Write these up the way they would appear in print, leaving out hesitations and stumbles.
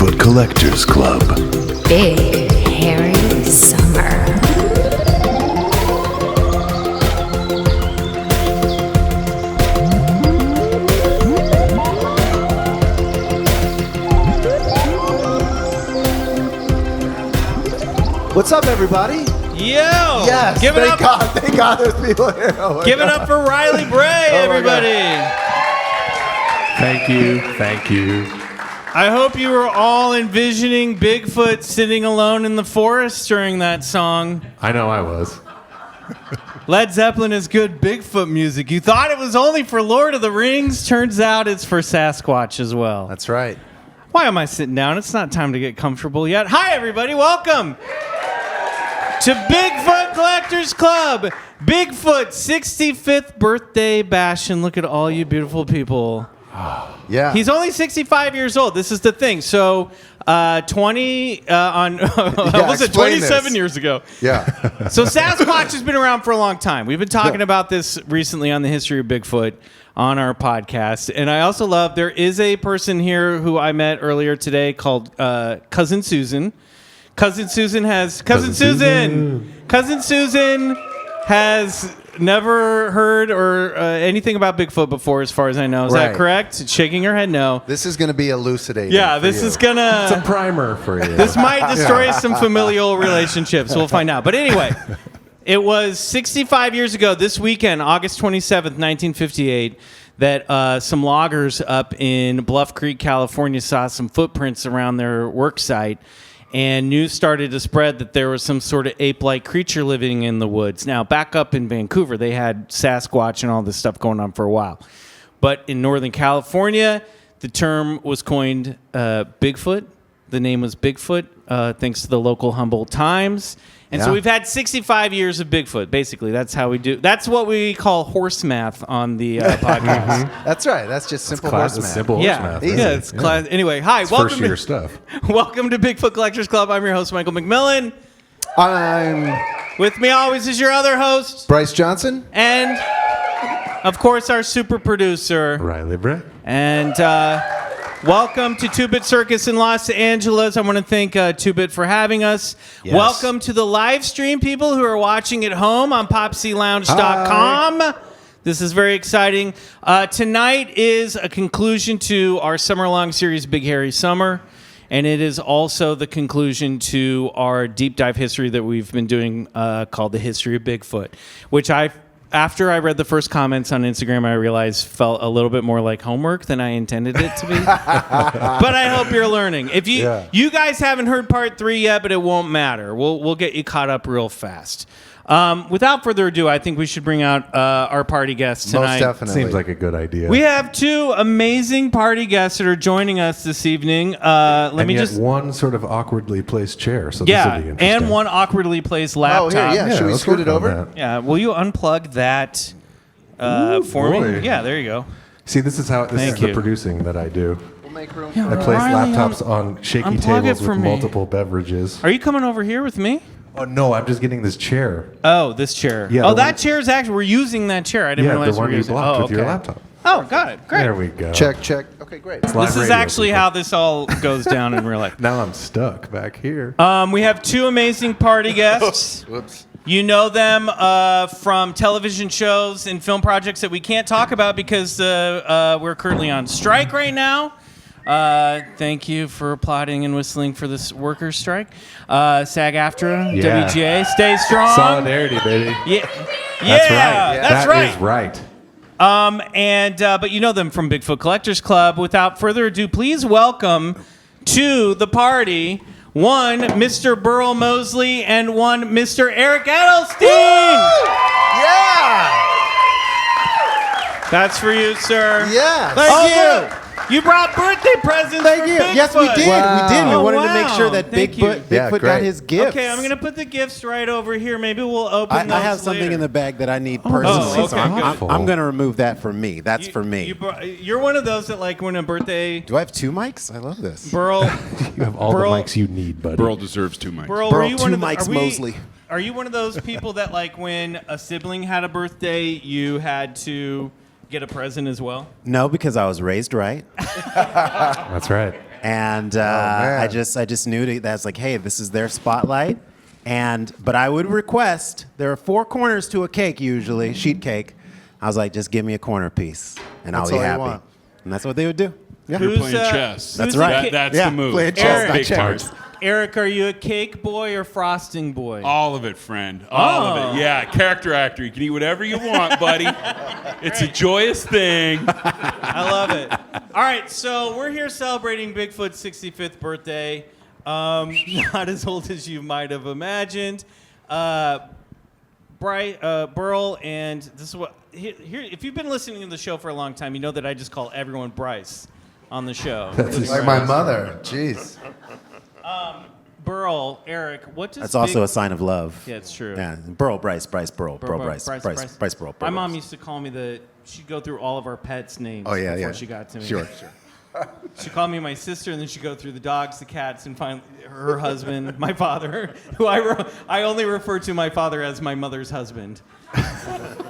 Bigfoot Collectors Club. Big Hairy Summer. What's up, everybody? Yo! Yes, thank God there's people here. Oh give it up for Riley Bray, everybody. Thank you. I hope you were all envisioning Bigfoot sitting alone in the forest during that song. I know I was. Led Zeppelin is good Bigfoot music. You thought it was only for Lord of the Rings. Turns out it's for Sasquatch as well. That's right. Why am I sitting down? It's not time to get comfortable yet. Hi, everybody. Welcome to Bigfoot Collectors Club. Bigfoot 65th birthday bash. And look at all you beautiful people. Yeah. He's only 65 years old. This is the thing. So 27 years ago. Yeah. So Sasquatch has been around for a long time. We've been talking about this recently on the history of Bigfoot on our podcast. And I also love, there is a person here who I met earlier today called Cousin Susan. Cousin Susan has never heard or anything about Bigfoot before, as far as I know. Is that correct? Shaking her head no. This is going to be elucidating. Yeah, this is going to... It's a primer for you. This might destroy some familial relationships. We'll find out. But anyway, it was 65 years ago this weekend, August 27th, 1958, that some loggers up in Bluff Creek, California, saw some footprints around their work site. And news started to spread that there was some sort of ape-like creature living in the woods. Now, back up in Vancouver, they had Sasquatch and all this stuff going on for a while. But in Northern California, the term was coined Bigfoot. The name was Bigfoot, thanks to the local Humboldt Times. And so we've had 65 years of Bigfoot, basically. That's how we do. That's what we call horse math on the podcast. That's right. That's just simple horse math. Simple horse math. Easy. Yeah, it's class. Anyway, hi. It's welcome first year stuff. Welcome to Bigfoot Collectors Club. I'm your host, Michael McMillan. I'm With me always is your other host. Bryce Johnson. And, of course, our super producer. Riley Bray. And welcome to 2-Bit Circus in Los Angeles. I want to thank 2-Bit for having us. Yes. Welcome to the live stream people who are watching at home on popclounge.com. Hi. This is very exciting. Tonight is a conclusion to our summer-long series, Big Hairy Summer. And it is also the conclusion to our deep dive history that we've been doing called The History of Bigfoot, which after I read the first comments on Instagram, I realized felt a little bit more like homework than I intended it to be. But I hope you're learning. If you guys haven't heard part 3 yet, but it won't matter. We'll get you caught up real fast. Without further ado, I think we should bring out our party guests tonight. Most definitely. Seems like a good idea. We have 2 amazing party guests that are joining us this evening. One sort of awkwardly placed chair. So this will be interesting. And one awkwardly placed laptop. Oh, here, Should we scoot it over? Yeah. Will you unplug that for me? boy. Yeah, there you go. See, this is the producing that I do. We'll make room. Yeah, I place Riley, laptops on shaky unplug it tables for with me. multiple beverages. Are you coming over here with me? Oh, no, I'm just getting this chair. Oh, this chair. Yeah, that one- chair is actually, we're using that chair. I didn't Yeah, realize the one we were you using blocked with your okay. laptop. Oh, got it. Great. There we go. Check. Okay, great. This is actually how this all goes down in real life. Now I'm stuck back here. We have 2 amazing party guests. Whoops. You know them from television shows and film projects that we can't talk about because we're currently on strike right now. Thank you for applauding and whistling for this workers' strike. SAG-AFTRA, Yeah. WGA, stay strong. Solidarity, baby. Yeah, That's right. That's right. That is right. But you know them from Bigfoot Collectors Club. Without further ado, please welcome to the party one Mr. Burl Moseley and one Mr. Eric Edelstein. Yeah. That's for you, sir. Yes. Thank you. You brought birthday presents Thank for you. Bigfoot. Yes, we did. Wow. We did. We Oh, wanted to make wow. sure that Thank you. Bigfoot Yeah, got great. his gifts. Okay, I'm going to put the gifts right over here. Maybe we'll open I those have something later. in the bag that I need personally, okay, so good. I'm going to remove that for me. That's for me. You're one of those that, like, when a birthday... Do I have 2 mics? I love this. Burl, You have all Burl- the mics you need, buddy. Burl deserves 2 mics. Burl, Burl, were you one 2 of the, mics, are we- Moseley. Are you one of those people that, like, when a sibling had a birthday, you had to get a present as well? No, because I was raised right. That's right. And man. I just knew that's like, hey, this is their spotlight. But I would request, there are 4 corners to a cake usually, sheet cake. I was like, just give me a corner piece, and That's I'll all be you happy. want. And that's what they would do. Yeah. You're Who's, playing chess. That's who's right. the ki- That's Yeah, the move. playing chess, That's not big checkers. part. Eric, are you a cake boy or frosting boy? All of it, friend. All of it. Yeah, character actor. You can eat whatever you want, buddy. It's a joyous thing. I love it. All right, so we're here celebrating Bigfoot's 65th birthday. Not as old as you might have imagined. Burl, and this is what here. If you've been listening to the show for a long time, you know that I just call everyone Bryce on the show. It's like my mother. Jeez. Burl, Eric, what does That's also a sign of love. Yeah, it's true. Yeah, Burl, Bryce, Burl, Bryce, Burl. My mom used to call me she'd go through all of our pets' names before she got to me. Sure. She called me my sister, and then she'd go through the dogs, the cats, and finally her husband, my father, who I only refer to my father as my mother's husband.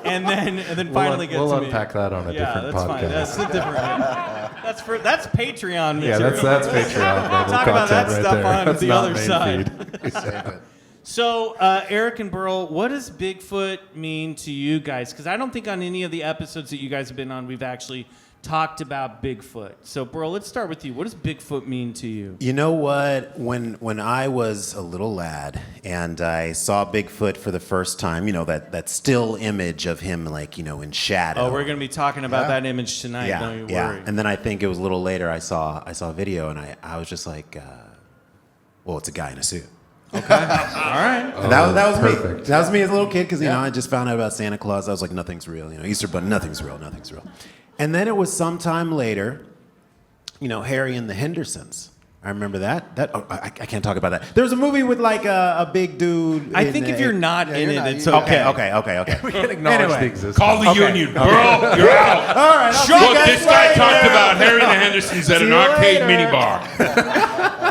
And then finally get to me. We'll unpack that on a different that's podcast. fine. That's a different. That's Patreon material. Yeah, that's Patreon level Talk about that content right stuff there. on That's the not other main side. feed. Save it. So, Eric and Burl, what does Bigfoot mean to you guys? Because I don't think on any of the episodes that you guys have been on, we've actually talked about Bigfoot. So, Burl, let's start with you. What does Bigfoot mean to you? You know what? When I was a little lad and I saw Bigfoot for the first time, that still image of him, in shadow. Oh, we're going to be talking about that image tonight. yeah, Don't you yeah. worry. And then I think it was a little later I saw a video and I was just like, well, it's a guy in a suit. All right. And that was perfect. me. That was me as a little kid because I just found out about Santa Claus. I was like, nothing's real. Easter Bunny, nothing's real. And then it was sometime later, Harry and the Hendersons. I remember that. I can't talk about that. There was a movie with like a big dude. I think if you're not in you're not. it, it's Okay. okay. We can acknowledge the existence. Call the union. Burl, you're out. All right. I'll see you Look, guys this guy later. talked about Harry and the Hendersons at See an you arcade later. mini bar.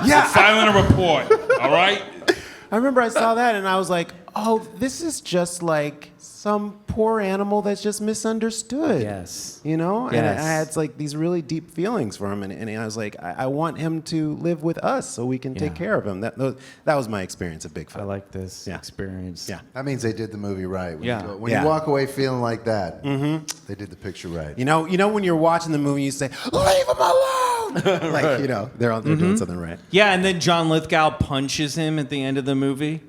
Yeah. Filing a report. All right? I remember I saw that and I was like, oh, this is just like some poor animal that's just misunderstood. Yes. And Yes. I had like these really deep feelings for him, and I was like, I want him to live with us so we can take care of him. That was my experience of Bigfoot. I like this Yeah. experience. Yeah. That means they did the movie right. When Yeah. you Yeah. you walk away feeling like that, they did the picture right. You know when you're watching the movie, you say, leave him alone. They're doing something right. Yeah, and then John Lithgow punches him at the end of the movie.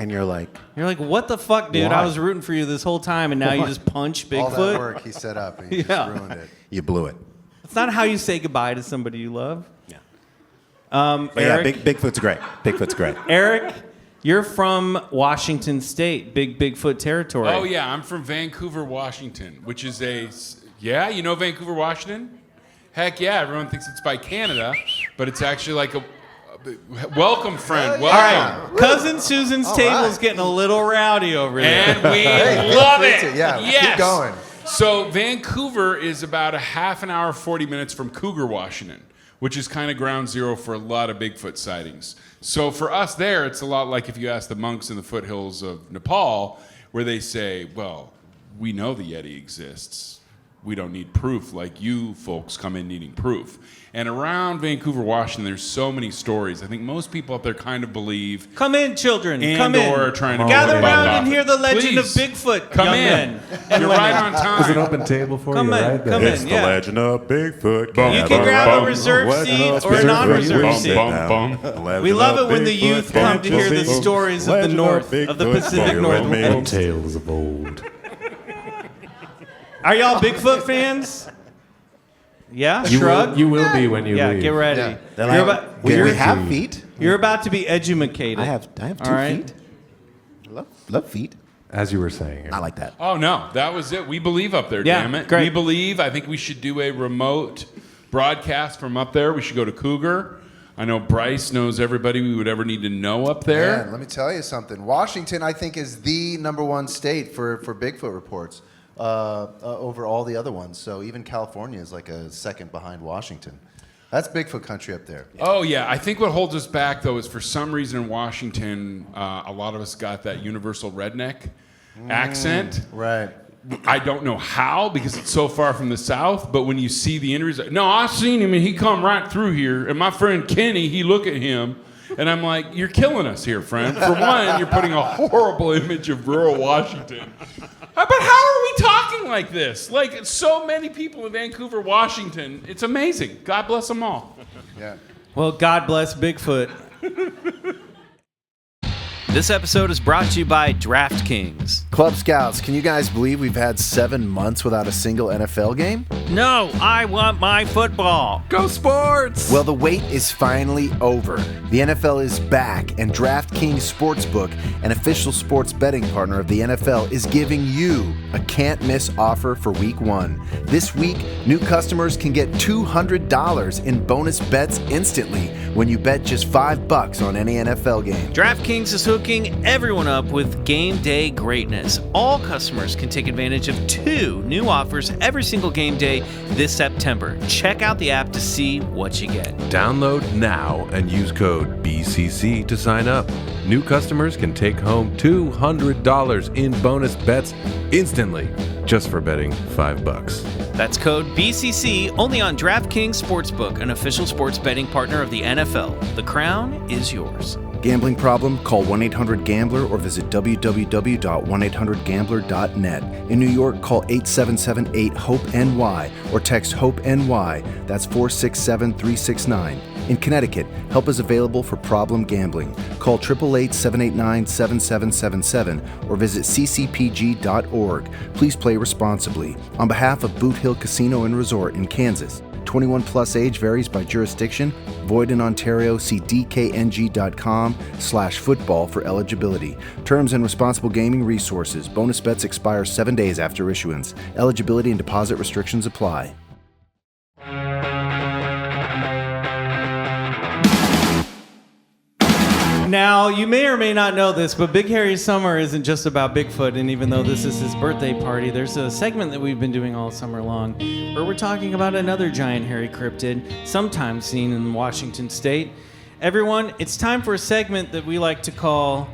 And you're like, What the fuck, dude? Why? I was rooting for you this whole time, and now you just punch All that Bigfoot. work he set up, and he Yeah. just ruined it. you blew it. It's not how you say goodbye to somebody you love. Yeah. Eric, But yeah, Bigfoot's great. Bigfoot's great. Eric, you're from Washington State, big Bigfoot territory. Oh, yeah. I'm from Vancouver, Washington, which is you know Vancouver, Washington? Heck yeah. Everyone thinks it's by Canada, but it's actually like welcome, friend. All Welcome. right, Cousin Susan's table's right. getting a little rowdy over there. And we Hey, feel love free it. to- yeah, yes. keep going. So Vancouver is about a half an hour, 40 minutes from Cougar, Washington, which is kind of ground zero for a lot of Bigfoot sightings. So for us there, it's a lot like if you ask the monks in the foothills of Nepal, where they say, well, we know the Yeti exists. We don't need proof like you folks come in needing proof. And around Vancouver, Washington, there's so many stories. I think most people up there kind of believe Come in, children. and Come in. or trying to Gather buck around off and it. hear the legend Please, of Bigfoot, Come young in. men. and You're women. right on time. There's an open table for Come you in, right there. come in. Yeah. legend of Bigfoot. You can grab a reserved seat or a non-reserved seat. We love it when the youth come to hear the stories of the North, of the Pacific Northwest. Tales of old. Are y'all Bigfoot fans? Yeah? Shrug? You will be when you Yeah, leave. get ready. Yeah. You're about, We you're, have feet. you're about to be edumacated. I have 2 All right? feet. Love feet. As you were saying. I like that. Oh, no, that was it. We believe up there, Yeah, damn it. great. We believe. I think we should do a remote broadcast from up there. We should go to Cougar. I know Bryce knows everybody we would ever need to know up there. Man, let me tell you something. Washington, I think, is the #1 state for Bigfoot reports over all the other ones. So even California is like a second behind Washington. That's Bigfoot country up there. Oh, yeah. I think what holds us back, though, is for some reason in Washington, a lot of us got that universal redneck accent. Right. I don't know how because it's so far from the South, but when you see the injuries, no, I seen him and he come right through here. And my friend Kenny, he look at him, and I'm like, you're killing us here, friend. For one, you're putting a horrible image of rural Washington. But how are we talking like this? Like so many people in Vancouver, Washington. It's amazing. God bless them all. Yeah. Well, God bless Bigfoot. This episode is brought to you by DraftKings. Club Scouts, can you guys believe we've had 7 months without a single NFL game? No, I want my football. Go Sports! Well, the wait is finally over. The NFL is back, and DraftKings Sportsbook, an official sports betting partner of the NFL, is giving you a can't-miss offer for Week 1. This week, new customers can get $200 in bonus bets instantly when you bet just $5 on any NFL game. DraftKings is hooking everyone up with game day greatness. All customers can take advantage of 2 new offers every single game day this September. Check out the app to see what you get. Download now and use code BCC to sign up. New customers can take home $200 in bonus bets instantly just for betting $5. That's code BCC only on DraftKings Sportsbook, an official sports betting partner of the NFL. The crown is yours. Gambling problem? Call 1-800-GAMBLER or visit www.1800gambler.net. In New York, call 877-8-HOPE-NY or text HOPE-NY. That's 467-369. In Connecticut, help is available for problem gambling. Call 888-789-7777 or visit ccpg.org. Please play responsibly. On behalf of Boot Hill Casino and Resort in Kansas, 21 plus age varies by jurisdiction. Void in Ontario. See dkng.com/football for eligibility. Terms and responsible gaming resources. Bonus bets expire 7 days after issuance. Eligibility and deposit restrictions apply. Now, you may or may not know this, but Big Hairy Summer isn't just about Bigfoot, and even though this is his birthday party, there's a segment that we've been doing all summer long where we're talking about another giant hairy cryptid, sometimes seen in Washington State. Everyone, it's time for a segment that we like to call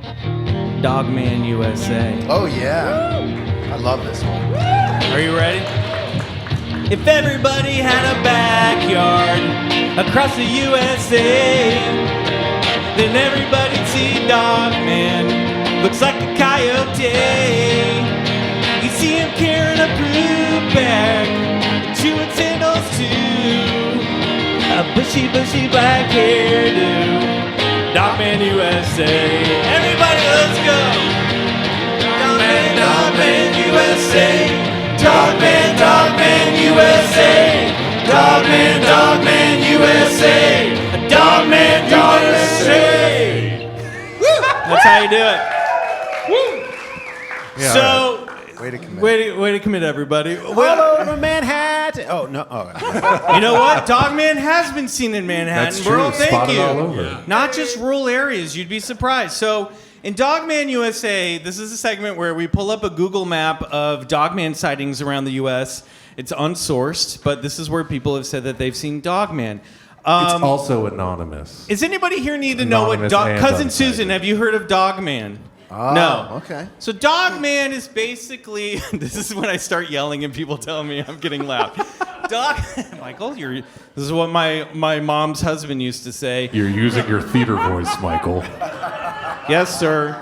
Dogman USA. Oh, yeah. I love this one. Are you ready? If everybody had a backyard across the USA, then everybody'd see Dogman, looks like a coyote. You see him carrying a poop bag, chewing sandals too, a bushy black hairdo. Dogman USA. Everybody, let's go. Dogman USA. Dogman USA. Dogman USA. Dogman USA. That's how you do it. Woo! Yeah, So, Way to commit. way to commit, everybody. All over Manhattan. Oh, no. Oh. You know what? Dogman has been seen in Manhattan. That's true. Burl, thank Spotted you. all over. Not just rural areas. You'd be surprised. So, in Dogman USA, this is a segment where we pull up a Google map of Dogman sightings around the U.S. It's unsourced, but this is where people have said that they've seen Dogman. It's also anonymous. Is anybody here need to know what Anonymous and Cousin unsighted. Susan, have you heard of Dogman? No. Okay. So Dogman is basically, this is when I start yelling and people tell me I'm getting loud. Michael, this is what my mom's husband used to say. You're using your theater voice, Michael. Yes, sir.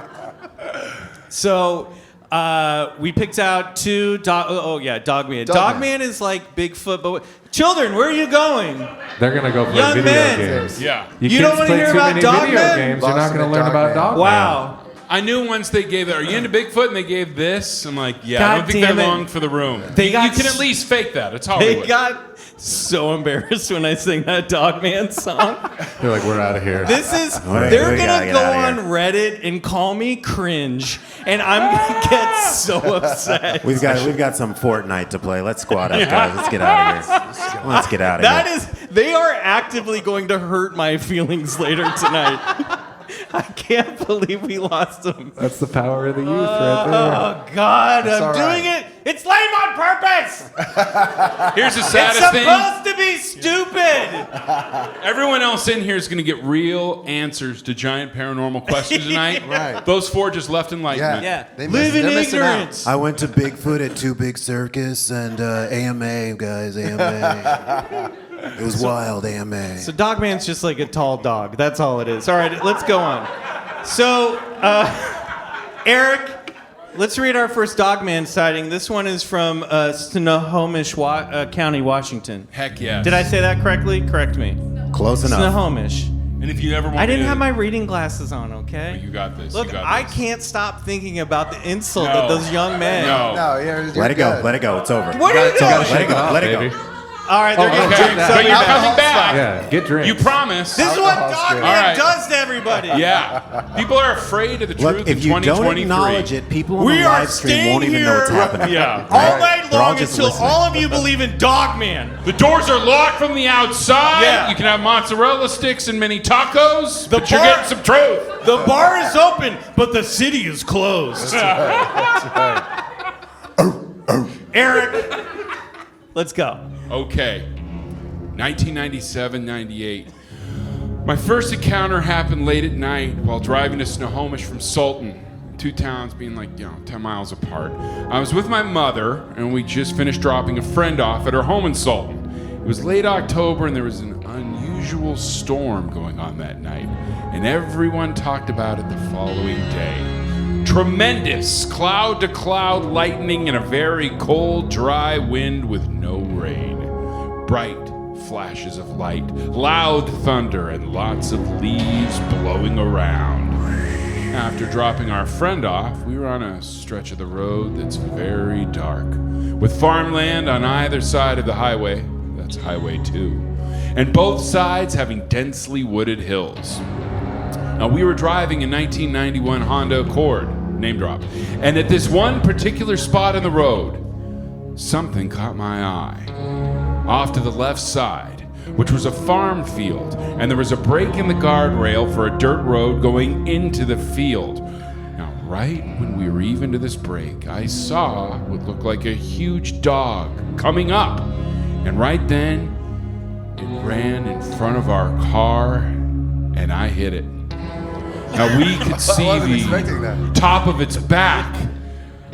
So we picked out 2 Dogman. Dogman is like Bigfoot, but children, where are you going? They're going to go play Young video men. games. Yeah. You You kids don't wanna play hear too about many Dogman? video games. You're not Lost going to in learn the about Dogman. Dogman. Wow. I knew once they gave that. Are you into Bigfoot? And they gave this. I'm like, yeah. I God don't think damn they're it. long for the room. They you got can s- at least fake that. It's Hollywood. They got so embarrassed when I sing that Dogman song. They're like, we're out of here. This is, Wait, they're we going gotta to get go outta on here. Reddit and call me cringe, and I'm going to get so upset. We've got some Fortnite to play. Let's squad up, guys. Let's get out of here. Let's get out of That here. is, they are actively going to hurt my feelings later tonight. I can't believe we lost them. That's the power of the youth right there. Oh, God, I'm all right. doing it. It's lame on purpose. Here's the It's saddest thing. supposed to be stupid. Everyone else in here is going to get real answers to giant paranormal questions tonight. Right. Those 4 just left enlightenment. Yeah. They Live in they're missing out. ignorance. I went to Bigfoot at Two Big Circus and AMA, guys, AMA. It was wild, AMA. So Dogman's just like a tall dog. That's all it is. All right, let's go on. So, Eric, let's read our first Dogman sighting. This one is from Snohomish County, Washington. Heck yes. Did I say that correctly? Correct me. Close enough. Snohomish. And if you ever want I didn't me to- have my reading glasses on, okay? You got this. Look, you got I this. can't stop thinking about the insult No. that those young men. No. No, you're Let it go. good. Let it go. It's over. What are you doing? Let it go. Let it Baby. go. All right, they're getting Okay, drinks. but you're back. coming back. Yeah, get drinks. You promise. This is what Alcohol's Dogman good. All right. does to everybody. Yeah. People are afraid of the truth Look, in if you 2023. don't acknowledge it, people on We the are live stream staying won't even know what's here happening. Yeah. All night They're all long just until listening. all of you believe in Dogman. The doors are locked from the outside. Yeah. You can have mozzarella sticks and mini tacos, The but you're bar- getting some truth. The bar is open, but the city is closed. Eric, let's go. Okay. 1997-98. My first encounter happened late at night while driving to Snohomish from Sultan. 2 towns being 10 miles apart. I was with my mother, and we just finished dropping a friend off at her home in Sultan. It was late October, and there was an unusual storm going on that night, and everyone talked about it the following day. Tremendous cloud-to-cloud lightning and a very cold, dry wind with no rain. Bright flashes of light, loud thunder, and lots of leaves blowing around. After dropping our friend off, we were on a stretch of the road that's very dark, with farmland on either side of the highway. That's Highway 2. And both sides having densely wooded hills. Now, we were driving a 1991 Honda Accord, name drop, and at this one particular spot in the road, something caught my eye. Off to the left side, which was a farm field, and there was a break in the guardrail for a dirt road going into the field. Now, right when we were even to this break, I saw what looked like a huge dog coming up, and right then, it ran in front of our car, and I hit it. Now, we could see wasn't expecting the that. top of its back,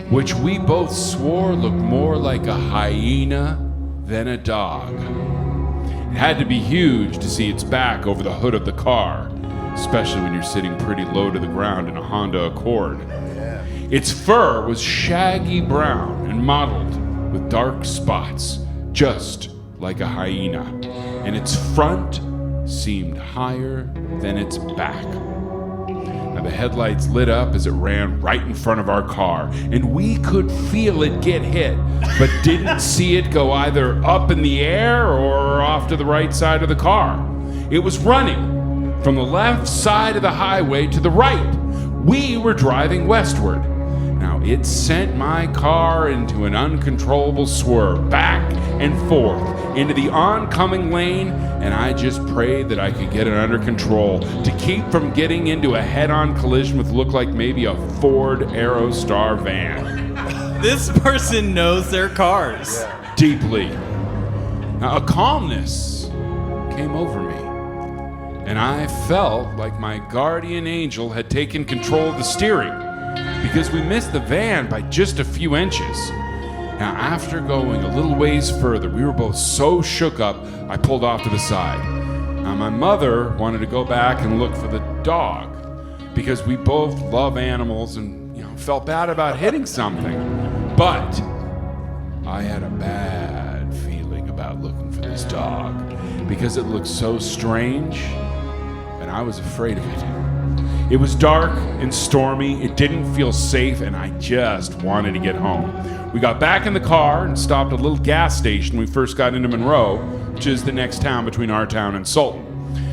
which we both swore looked more like a hyena than a dog. It had to be huge to see its back over the hood of the car, especially when you're sitting pretty low to the ground in a Honda Accord. Its fur was shaggy brown and mottled with dark spots, just like a hyena, and its front seemed higher than its back. Now, the headlights lit up as it ran right in front of our car, and we could feel it get hit, but didn't see it go either up in the air or off to the right side of the car. It was running from the left side of the highway to the right. We were driving westward. Now, it sent my car into an uncontrollable swerve, back and forth, into the oncoming lane, and I just prayed that I could get it under control to keep from getting into a head-on collision with looked like maybe a Ford Aerostar van. This person knows their cars. Deeply. Now, a calmness came over me, and I felt like my guardian angel had taken control of the steering, because we missed the van by just a few inches. Now, after going a little ways further, we were both so shook up, I pulled off to the side. Now, my mother wanted to go back and look for the dog, because we both love animals and, felt bad about hitting something. But I had a bad feeling about looking for this dog, because it looked so strange, and I was afraid of it. It was dark and stormy, it didn't feel safe, and I just wanted to get home. We got back in the car and stopped at a little gas station when we first got into Monroe, which is the next town between our town and Sultan.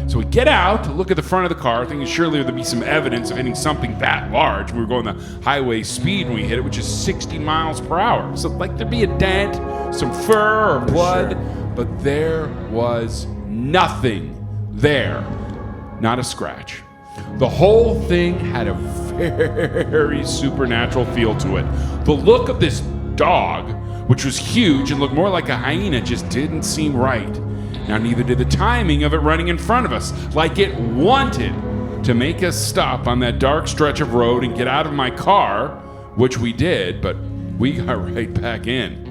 So we get out to look at the front of the car, thinking surely there'd be some evidence of hitting something that large. We were going the highway speed when we hit it, which is 60 miles per hour. So there'd be a dent, some fur or blood, but there was nothing there. Not a scratch. The whole thing had a very supernatural feel to it. The look of this dog, which was huge and looked more like a hyena, just didn't seem right. Now, neither did the timing of it running in front of us, like it wanted to make us stop on that dark stretch of road and get out of my car, which we did, but we got right back in.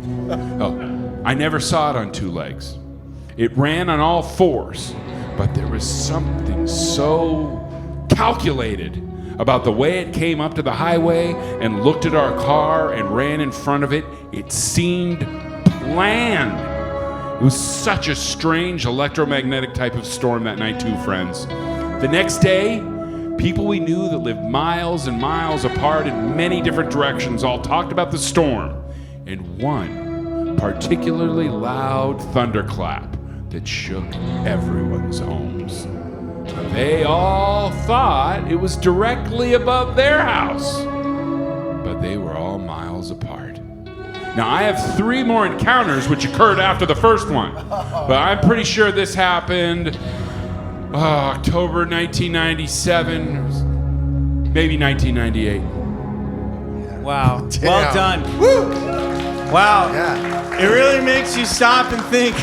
Oh, I never saw it on two legs. It ran on all fours, but there was something so calculated about the way it came up to the highway and looked at our car and ran in front of it. It seemed planned. It was such a strange electromagnetic type of storm that night too, friends. The next day, people we knew that lived miles and miles apart in many different directions all talked about the storm and one particularly loud thunderclap that shook everyone's homes. They all thought it was directly above their house, but they were all miles apart. Now, I have 3 more encounters which occurred after the first one, but I'm pretty sure this happened October 1997, maybe 1998. Wow. Damn. Well done. Woo! Wow. Yeah. It really makes you stop and think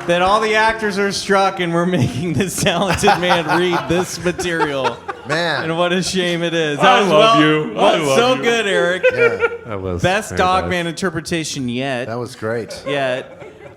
that all the actors are struck and we're making this talented man read this material. Man. And what a shame it is. I love you. I love so you. good, Eric. Yeah, That was Best very dog nice. man interpretation yet. that was great. Yet.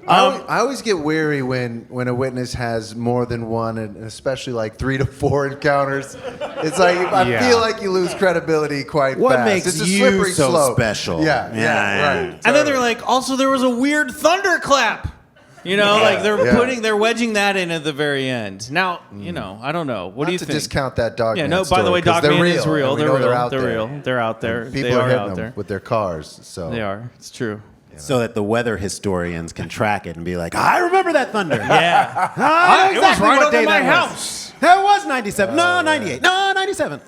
I always get weary when a witness has more than one, and especially like 3 to 4 encounters. It's like I feel like you lose credibility quite What fast. makes it's a you slippery so slope. special? Yeah, right. And then they're like, also there was a weird thunderclap. You know, like they're wedging that in at the very end. Now, you know, I don't know. What do you Not to think? discount that dog. Yeah, man no, by the story, way, 'cause Dog they're Man real, is real. and we They're know real. They're out They're there. real. They're out there. People They are are hitting out them there. with their cars. So They are. It's true. So that the weather historians can track it and be like, I remember that thunder. Yeah. I know It was exactly right what over day my that was. house. That was 97. No, 98. No, 97.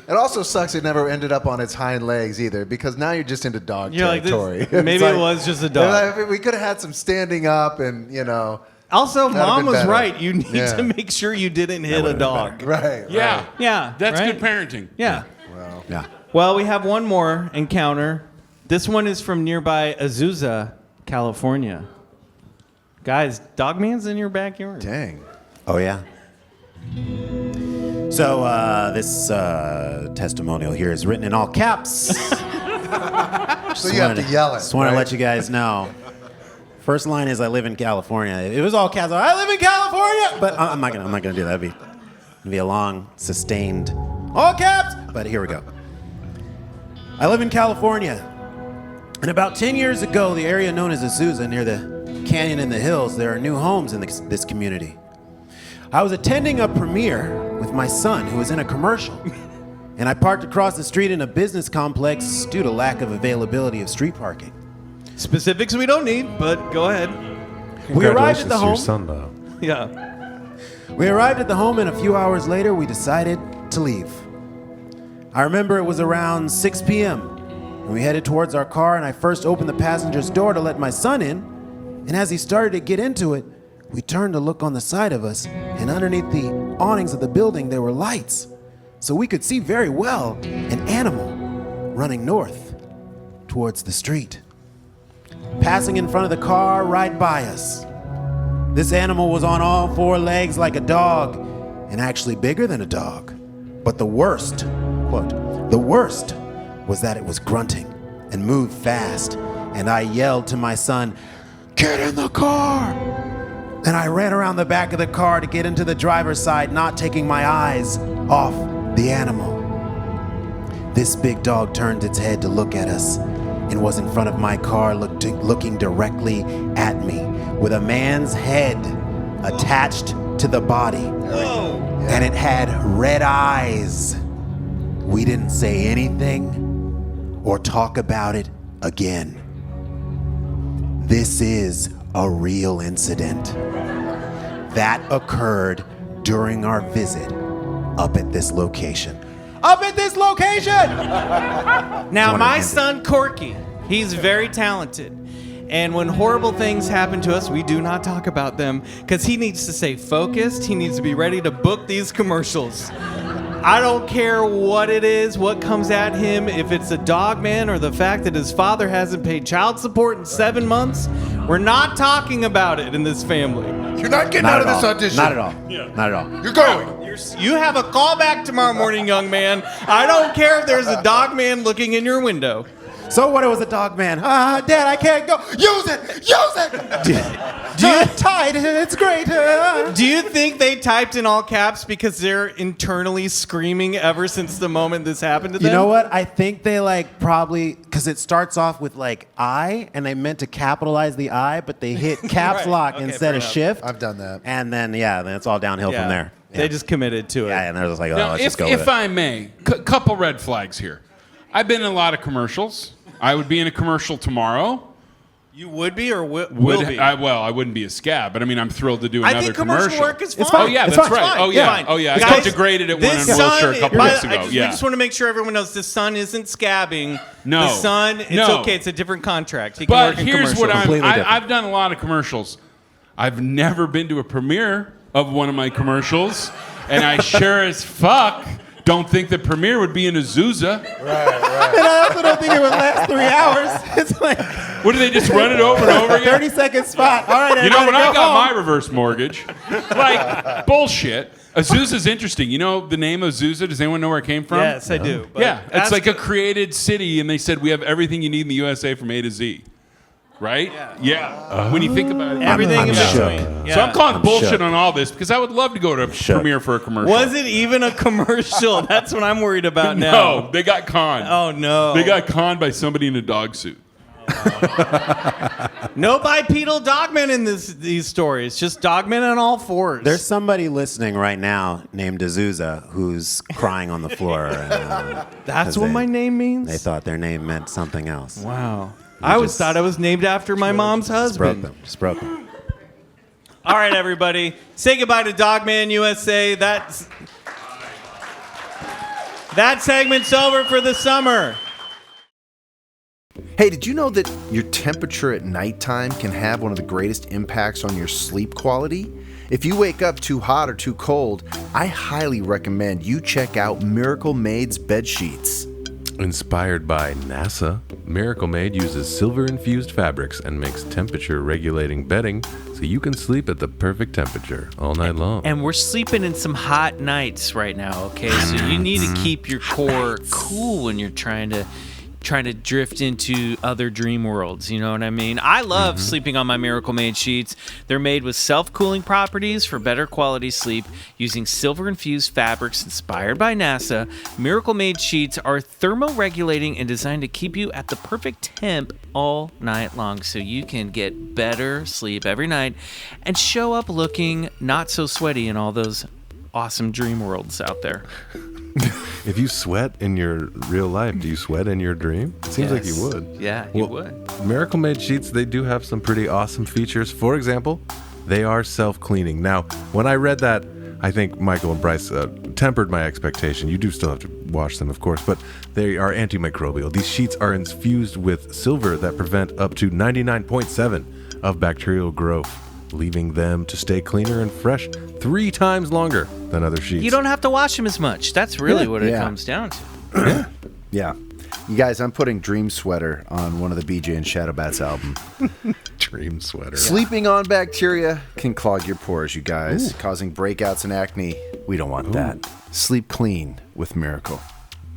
It also sucks it never ended up on its hind legs either, because now you're just into dog You're like, this- territory. maybe It's it was just a dog. like, we could have had some standing up and, you know. Also, That'd have Mom been was better. right. You need Yeah. to make sure you didn't hit a dog. Right. Yeah. Right. Yeah. That's right? good parenting. Yeah. Yeah. Well, we have one more encounter. This one is from nearby Azusa, California. Guys, Dogman's in your backyard. Dang. Oh, yeah. So this testimonial here is written in all caps. So you have to yell it. Just want to right? let you guys know. First line is I live in California. It was all caps. I live in California, but I'm not gonna do that. It'd be a long, sustained all caps. But here we go. I live in California, and about 10 years ago, the area known as Azusa, near the canyon in the hills, there are new homes in this community. I was attending a premiere with my son, who was in a commercial, and I parked across the street in a business complex due to lack of availability of street parking. Specifics we don't need, but go ahead. We arrived at Congratulations the to your home. son, though. Yeah. We arrived at the home, and a few hours later, we decided to leave. I remember it was around 6 p.m. and we headed towards our car, and I first opened the passenger's door to let my son in, and as he started to get into it, we turned to look on the side of us, and underneath the awnings of the building, there were lights, so we could see very well an animal running north towards the street, passing in front of the car right by us. This animal was on all 4 legs like a dog, and actually bigger than a dog. But the worst, quote, the worst was that it was grunting and moved fast, and I yelled to my son, "Get in the car!" And I ran around the back of the car to get into the driver's side, not taking my eyes off the animal. This big dog turned its head to look at us and was in front of my car looking directly at me with a man's head attached to the body. And it had red eyes. We didn't say anything or talk about it again. This is a real incident that occurred during our visit up at this location. Up at this location! Now, Wanna my end it. son, Corky, he's very talented. And when horrible things happen to us, we do not talk about them because he needs to stay focused. He needs to be ready to book these commercials. I don't care what it is, what comes at him, if it's a dog man or the fact that his father hasn't paid child support in 7 months. We're not talking about it in this family. You're not getting Not out of at this all. audition. Not at all. Not at all. You're going. You have a call back tomorrow morning, young man. I don't care if there's a dog man looking in your window. So what? It was a dog man. Dad, I can't go. Use it. Do you tight? It's great. Do you think they typed in all caps because they're internally screaming ever since the moment this happened to them? You know what? I think they probably because it starts off with I, and they meant to capitalize the I, but they hit caps Right. lock Okay, instead fair of enough. shift. I've done that. And then then it's all downhill from there. They just committed to it. Yeah, and they're just like, Now, let's just go if with it. I may, couple red flags here. I've been in a lot of commercials. I would be in a commercial tomorrow. You would be or will be? I wouldn't be a scab, but I mean, I'm thrilled to do another I think commercial work is fine. Oh yeah, It's that's fine. right. Fine. Oh yeah. Fine. Oh yeah. I Guys, got degraded at one in this Wilshire a son- couple weeks ago. We just want to make sure everyone knows the son isn't scabbing. No. The son, it's No. okay. It's a different contract. He can But work in here's commercial. what Completely different. I've done a lot of commercials. I've never been to a premiere of one of my commercials, and I sure as fuck don't think the premiere would be in Azusa. And I also don't think it would last 3 hours. It's like What do they just run it over and over again? 30-second spot. All right, You know, when I go got home. my reverse mortgage, like bullshit. Azusa's interesting. You know the name Azusa? Does anyone know where it came from? Yes, I do. but Yeah, it's ask- like a created city, and they said we have everything you need in the USA from A to Z. Right? Yeah. When you think about it, everything I'm in shook. between. So I'm calling bullshit shook. on all this because I would love to go to a Shook. premiere for a commercial. Was it even a commercial? That's what I'm worried about now. No, they got conned. Oh no. They got conned by somebody in a dog suit. No bipedal dogmen in these stories. Just dogmen on all fours. There's somebody listening right now named Azusa who's crying on the floor. That's what my name means. They thought their name meant something else. Wow. I always thought I was named after my mom's Just broke husband. them. Just broke them. All right, everybody. Say goodbye to Dogman USA. That segment's over for the summer. Hey, did you know that your temperature at nighttime can have one of the greatest impacts on your sleep quality? If you wake up too hot or too cold, I highly recommend you check out Miracle Made's bed sheets. Inspired by NASA, Miracle Made uses silver-infused fabrics and makes temperature-regulating bedding so you can sleep at the perfect temperature all night long. And we're sleeping in some hot nights right now, okay? So you need to keep your core cool when you're trying to drift into other dream worlds, you know what I mean? I love sleeping on my Miracle Made sheets. They're made with self-cooling properties for better quality sleep using silver-infused fabrics inspired by NASA. Miracle Made sheets are thermoregulating and designed to keep you at the perfect temp all night long so you can get better sleep every night and show up looking not so sweaty in all those awesome dream worlds out there. If you sweat in your real life, do you sweat in your dream? It seems like you would. Yeah, you would. Miracle Made sheets, they do have some pretty awesome features. For example, they are self-cleaning. Now, when I read that, I think Michael and Bryce tempered my expectation. You do still have to wash them, of course, but they are antimicrobial. These sheets are infused with silver that prevent up to 99.7% of bacterial growth, leaving them to stay cleaner and fresh 3 times longer than other sheets. You don't have to wash them as much. That's really what it Yeah. comes down to. Yeah. You guys, I'm putting Dream Sweater on one of the BJ and Shadowbats album. Dream sweater. Sleeping on bacteria can clog your pores, you guys, causing breakouts and acne. We don't want that. Sleep clean with Miracle.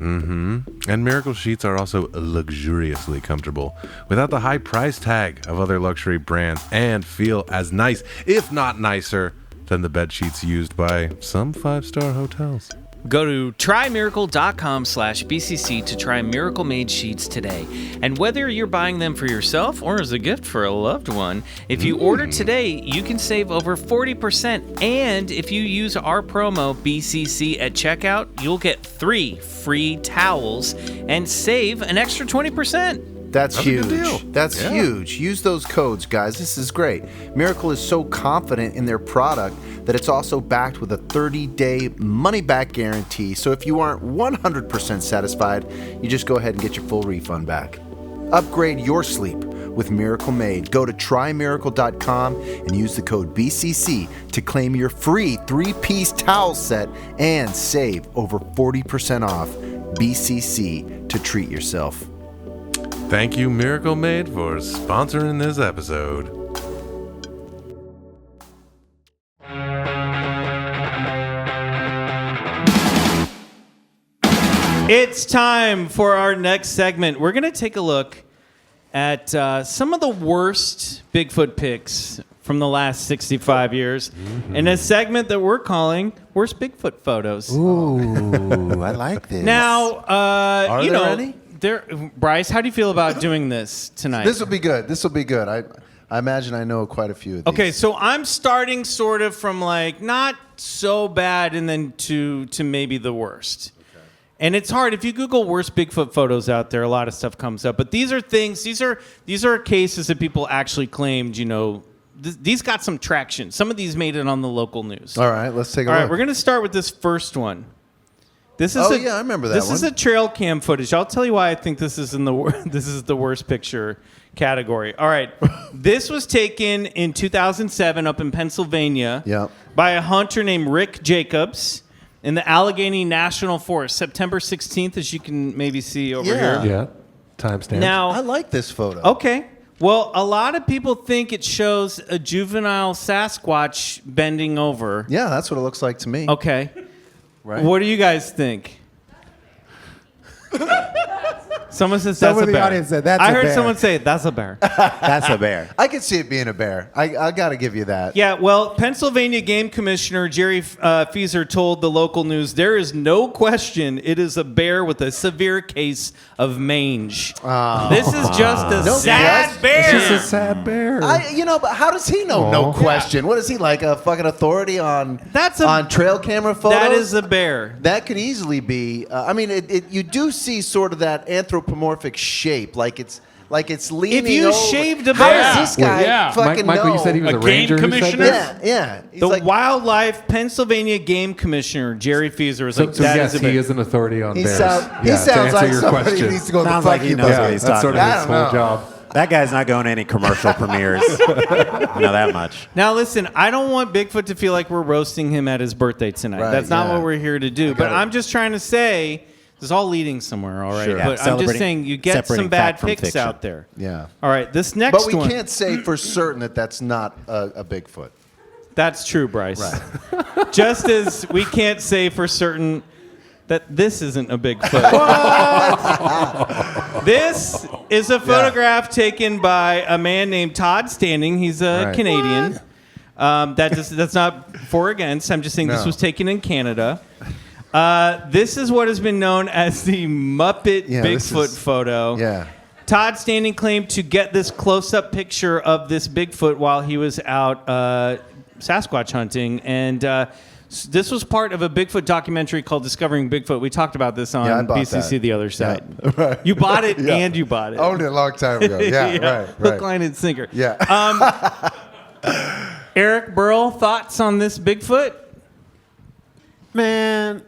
And Miracle sheets are also luxuriously comfortable without the high price tag of other luxury brands and feel as nice, if not nicer, than the bed sheets used by some 5-star hotels. Go to trymiracle.com/BCC to try Miracle Made sheets today. And whether you're buying them for yourself or as a gift for a loved one, if you order today, you can save over 40%. And if you use our promo BCC at checkout, you'll get 3 free towels and save an extra 20%. That's huge. a good deal. That's huge. Use those codes, guys. This is great. Miracle is so confident in their product that it's also backed with a 30-day money-back guarantee. So if you aren't 100% satisfied, you just go ahead and get your full refund back. Upgrade your sleep with Miracle Made. Go to trymiracle.com and use the code BCC to claim your free 3-piece towel set and save over 40% off. BCC to treat yourself. Thank you, Miracle Made, for sponsoring this episode. It's time for our next segment. We're going to take a look at some of the worst Bigfoot pics from the last 65 years in a segment that we're calling Worst Bigfoot Photos. Ooh, I like this. Now, Are you there know, any? Bryce, how do you feel about doing this tonight? This will be good. This will be good. I imagine I know quite a few of these. Okay, so I'm starting sort of from like not so bad and then to maybe the worst. Okay. And it's hard if you Google worst Bigfoot photos out there, a lot of stuff comes up. But these are things, these are cases that people actually claimed, you know, these got some traction. Some of these made it on the local news. All right, let's take a look. All right, we're going to start with this first one. This is yeah, I remember that This one. is a trail cam footage. I'll tell you why I think this is this is the worst picture category. All right. This was taken in 2007 up in Pennsylvania by a hunter named Rick Jacobs in the Allegheny National Forest, September 16th, as you can maybe see over here. Yeah. Timestamp. Now, I like this photo. okay. Well, a lot of people think it shows a juvenile Sasquatch bending over. Yeah, that's what it looks like to me. Okay. Right. What do you guys think? Someone says Someone that's a in the bear. audience said, "That's I a heard bear." someone say that's a bear. That's a bear. I could see it being a bear. I got to give you that. Yeah, well, Pennsylvania Game Commissioner Jerry Fieser told the local news, there is no question it is a bear with a severe case of mange. This is just a sad bear. It's just a sad bear. But how does he know? No question. What is he, like a fucking authority on on trail camera photos? That is a bear. That could easily be. You do see sort of that anthropomorphic shape, like it's leaning. If you over. shaved a How bear, does this guy fucking Michael, know? you said he was A a game ranger who said commissioner? this? Yeah. He's the like, wildlife Pennsylvania Game Commissioner Jerry Fieser was So, like, so that yes, is a bear. he is an authority on he bears. sounds to sounds answer like your somebody question. who needs to go to Sounds the like fuck he you knows book. what he's That's sort of I his don't whole know. job. That guy's not going to any commercial premieres. I know that much. Now listen, I don't want Bigfoot to feel like we're roasting him at his birthday tonight. Right, That's not yeah. what we're here to do. But I'm just trying to say, this is all leading somewhere, all right? Sure. Yeah, But I'm just celebrating- saying, you get separating some bad fact from pics fiction. out there. Yeah. All right, this next But we one. can't say for certain that that's not a Bigfoot. That's true, Bryce. Right. Just as we can't say for certain that this isn't a Bigfoot. This is a photograph taken by a man named Todd Standing. He's a Canadian. That's not for or against. I'm just saying this was taken in Canada. This is what has been known as the Muppet Bigfoot photo. Yeah. Todd Standing claimed to get this close-up picture of this Bigfoot while he was out Sasquatch hunting, and this was part of a Bigfoot documentary called Discovering Bigfoot. We talked about this on BCC that. the other side. Yeah. Right. You bought it and you bought it. Owned it a long time ago. Yeah, right. Hook, line, and sinker. Yeah. Eric, Burl, thoughts on this Bigfoot? Man.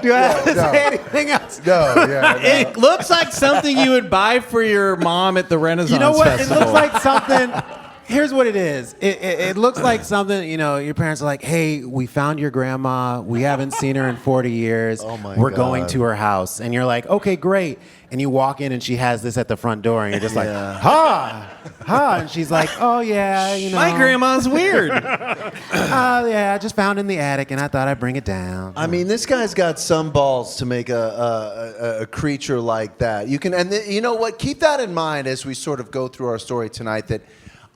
Do I have to say anything else? No, yeah. It looks like something you would buy for your mom at the Renaissance You know what? Festival. It looks like something. Here's what it is. It looks like something, your parents are like, hey, we found your grandma. We haven't seen her in 40 years. Oh, my We're God. going to her house. And you're like, okay, great. And you walk in and she has this at the front door and you're just like, ha. And she's like, oh, yeah, My grandma's weird. yeah, I just found it in the attic and I thought I'd bring it down. I mean, this guy's got some balls to make a creature like that. You can, you know what? Keep that in mind as we sort of go through our story tonight. That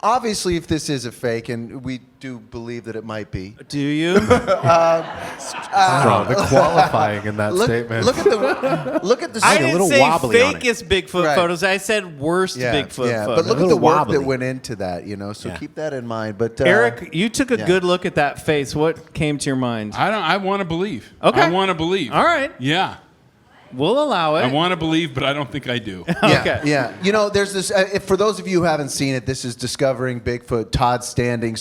obviously, if this is a fake, and we do believe that it might be. Do you? Strong. The qualifying in that statement. Look at the. I a didn't little say wobbly on it. fakest Bigfoot Right. photos. I said worst Bigfoot yeah, photos. but look at the little work wobbly. that went into that. So Yeah. keep that in mind. But Eric, you took a good look at that face. What came to your mind? I want to believe. Okay. I want to believe. All right. Yeah. We'll allow it. I want to believe, but I don't think I do. Okay. Yeah. There's this. For those of you who haven't seen it, this is Discovering Bigfoot. Todd Standing,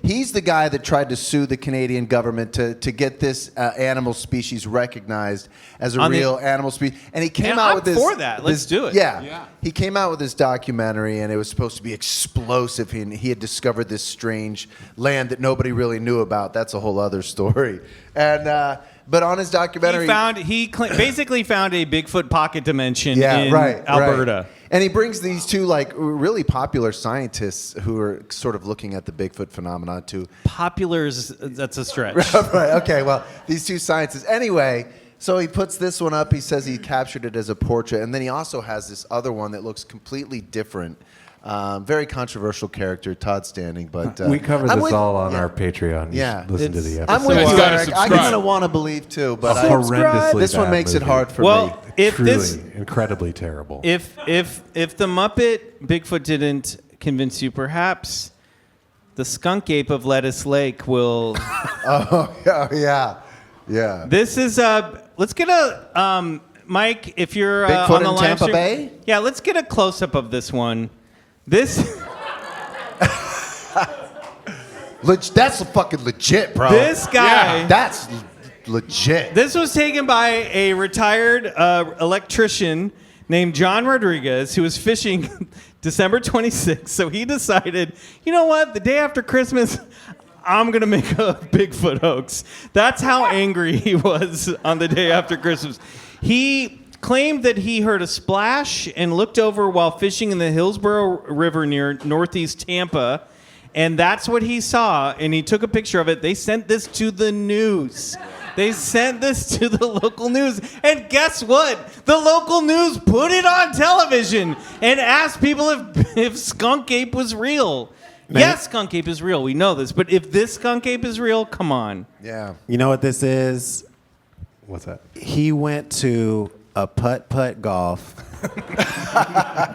he's the guy that tried to sue the Canadian government to get this animal species recognized as a real animal species. And he came And out I'm with this. for that. Let's do it. Yeah. He came out with this documentary, and it was supposed to be explosive. He had discovered this strange land that nobody really knew about. That's a whole other story. And But on his documentary, basically found a Bigfoot pocket dimension in Alberta. Right. And he brings these two like really popular scientists who are sort of looking at the Bigfoot phenomenon too. That's a stretch. Right. Okay. Well, these two scientists. Anyway, so he puts this one up. He says he captured it as a portrait, and then he also has this other one that looks completely different. Very controversial character, Todd Standing, but we cover this all on our Patreon. Listen to the episode. I'm with You you, gotta Eric. I subscribe. kind of want to believe too, but Horrendously this one bad makes it movie. hard for me. Truly, incredibly terrible. If the Muppet Bigfoot didn't convince you, perhaps the skunk ape of Lettuce Lake will. Yeah. This is let's get a Mike. If you're Bigfoot on the in live Tampa stream, Bay? Yeah, let's get a close up of this one. This. That's fucking legit, bro. This guy. That's legit. This was taken by a retired electrician named John Rodriguez who was fishing December 26th. So he decided, you know what? The day after Christmas, I'm going to make a Bigfoot hoax. That's how angry he was on the day after Christmas. He claimed that he heard a splash and looked over while fishing in the Hillsborough River near northeast Tampa. And that's what he saw, and he took a picture of it. They sent this to the news. They sent this to the local news. And guess what? The local news put it on television and asked people if Skunk Ape was real. Yes, Skunk Ape is real. We know this. But if this Skunk Ape is real, come on. Yeah. You know what this is? What's that? He went to a putt-putt golf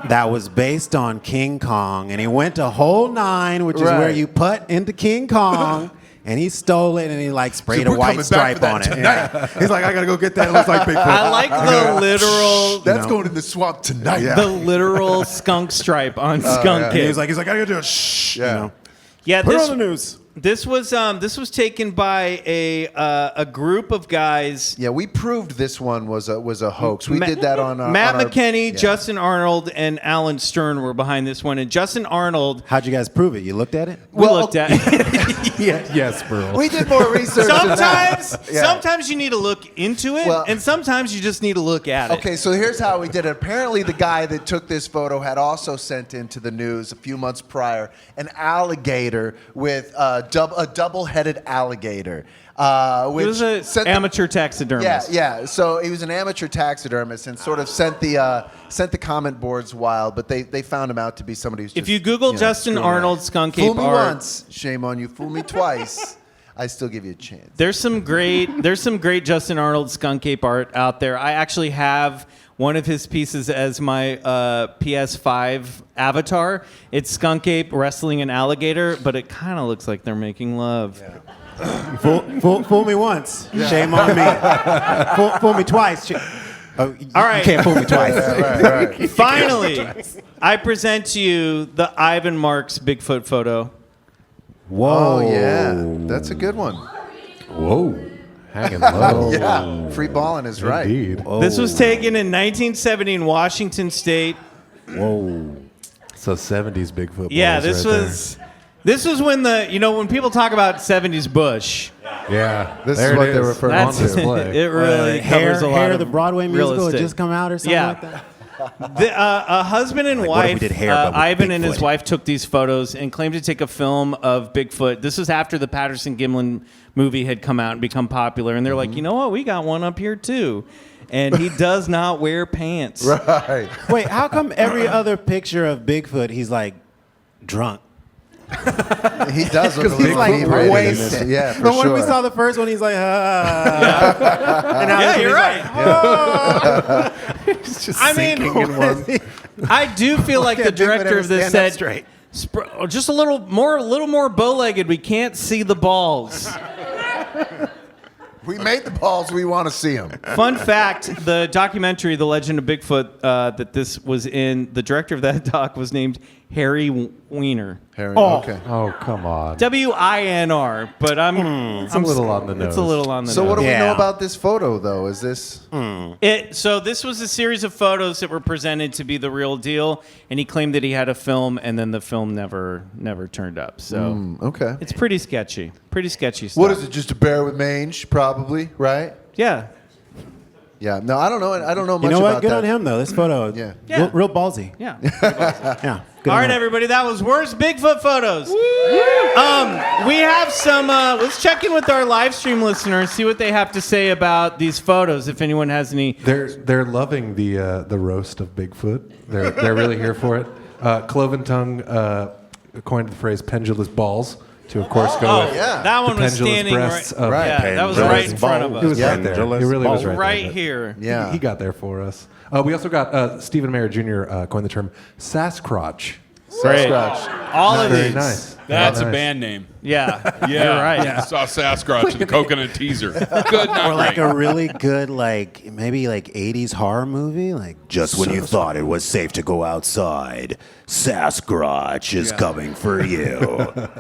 that was based on King Kong, and he went to hole 9, which is where you putt into King Kong, and he stole it, and he like sprayed a white stripe on it. Yeah. He's like, I gotta go get that. It looks like Bigfoot. I like the literal. That's going in the swamp tonight. The literal skunk stripe on Skunk Ape. He's like, I gotta do a shh. Yeah. You know? Yeah, Put it on the news. This was taken by a group of guys. Yeah, we proved this one was a hoax. We did that on Matt on our, McKinney, Justin Arnold, and Alan Stern were behind this one. And Justin Arnold, How'd you guys prove it? You looked at it? we looked at it. Yes, Burl. We did more research. than that. Sometimes you need to look into it, Well- and sometimes you just need to look at it. Okay, so here's how we did it. Apparently, the guy that took this photo had also sent into the news a few months prior an alligator with a double-headed alligator. Which He was an amateur taxidermist. Yeah. So he was an amateur taxidermist and sort of sent the comment boards wild, but they found him out to be somebody who's just, If you Google Justin screwing around. Arnold skunk ape Fool me art, once, shame on you. Fool me twice, I still give you a chance. there's some great Justin Arnold skunk ape art out there. I actually have one of his pieces as my PS5 avatar. It's skunk ape wrestling an alligator, but it kind of looks like they're making love. Fool me once. Shame on me. Fool me twice. All right. You can't fool me twice. Right. Finally, I present to you the Ivan Marks Bigfoot photo. Whoa. Oh yeah, that's a good one. Whoa. Hanging low. Yeah, free balling is right. Indeed. This was taken in 1970 in Washington State. Whoa. So 70s Bigfoot. Yeah, balls this was when when people talk about 70s Bush. There. Yeah. This there is what it they're is. referring On to. display. It really covers a lot Hair, of the Broadway real musical had estate. just come out or something Yeah. like that. A husband and Like, what if we wife, did Hair, but with Ivan and his Bigfoot? wife took these photos and claimed to take a film of Bigfoot. This was after the Patterson-Gimlin movie had come out and become popular. And they're like, you know what? We got one up here, too. And he does not wear pants. Right. Wait, how come every other picture of Bigfoot, he's like drunk? He does look a He's little like inebriated in this. wasted. Yeah, for But when sure. we saw the first one, he's like, And now Yeah, this you're one, right. he's like, I mean, I do feel like the Can't Bigfoot director ever of this stand up said, straight? just a little more bow-legged. We can't see the balls. We made the balls. We want to see them. Fun fact, the documentary, The Legend of Bigfoot, that this was in, the director of that doc was named Harry Weiner. Harry, okay. Oh, come on. W-I-N-R, but I'm It's a little on the nose. It's a little on the So nose. what do we Yeah. know about this photo, though? Is this... So this was a series of photos that were presented to be the real deal, and he claimed that he had a film, and then the film never turned up. So Okay. it's pretty sketchy. Pretty sketchy stuff. What is it, just a bear with mange, probably, right? Yeah. Yeah. No, I don't know. I don't know much You know what? about Good that. on him though. This photo, Yeah. real ballsy. Yeah. Yeah. Good All on right, him. everybody, that was worst Bigfoot photos. We have some. Let's check in with our live stream listeners, see what they have to say about these photos. If anyone has any. They're loving the roast of Bigfoot. They're really here for it. Cloven Tongue coined the phrase "pendulous balls" to, of course, go with That one the was pendulous standing breasts right. of Yeah, that was right in front of us. He was right there. He really was right, Right there. here. Yeah. He got there for us. We also got Stephen Mayer Jr. Coined the term Sasquatch. Great. Sasquatch. All of Very these. nice. That's Very a nice. band name. Yeah. Yeah, You're right. I saw Sasquatch in the Coconut teaser. Good, not Or like great. a really good, like maybe like 80s horror movie, like just when you thought it was safe to go outside, Sasquatch is coming for you.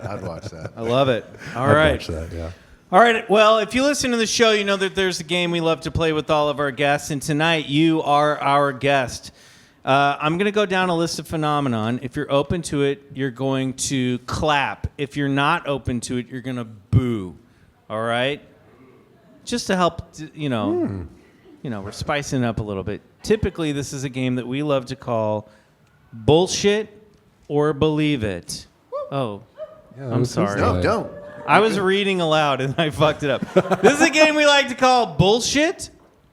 I'd watch that. I love it. All I'd right. watch that, yeah. All right. Well, if you listen to the show, you know that there's a game we love to play with all of our guests, and tonight you are our guest. I'm going to go down a list of phenomenon. If you're open to it, you're going to clap. If you're not open to it, you're going to boo. All right? Just to help, we're spicing it up a little bit. Typically, this is a game that we love to call bullshit or believe it. Oh, I'm sorry. No, don't. I was reading aloud and I fucked it up. This is a game we like to call bullshit.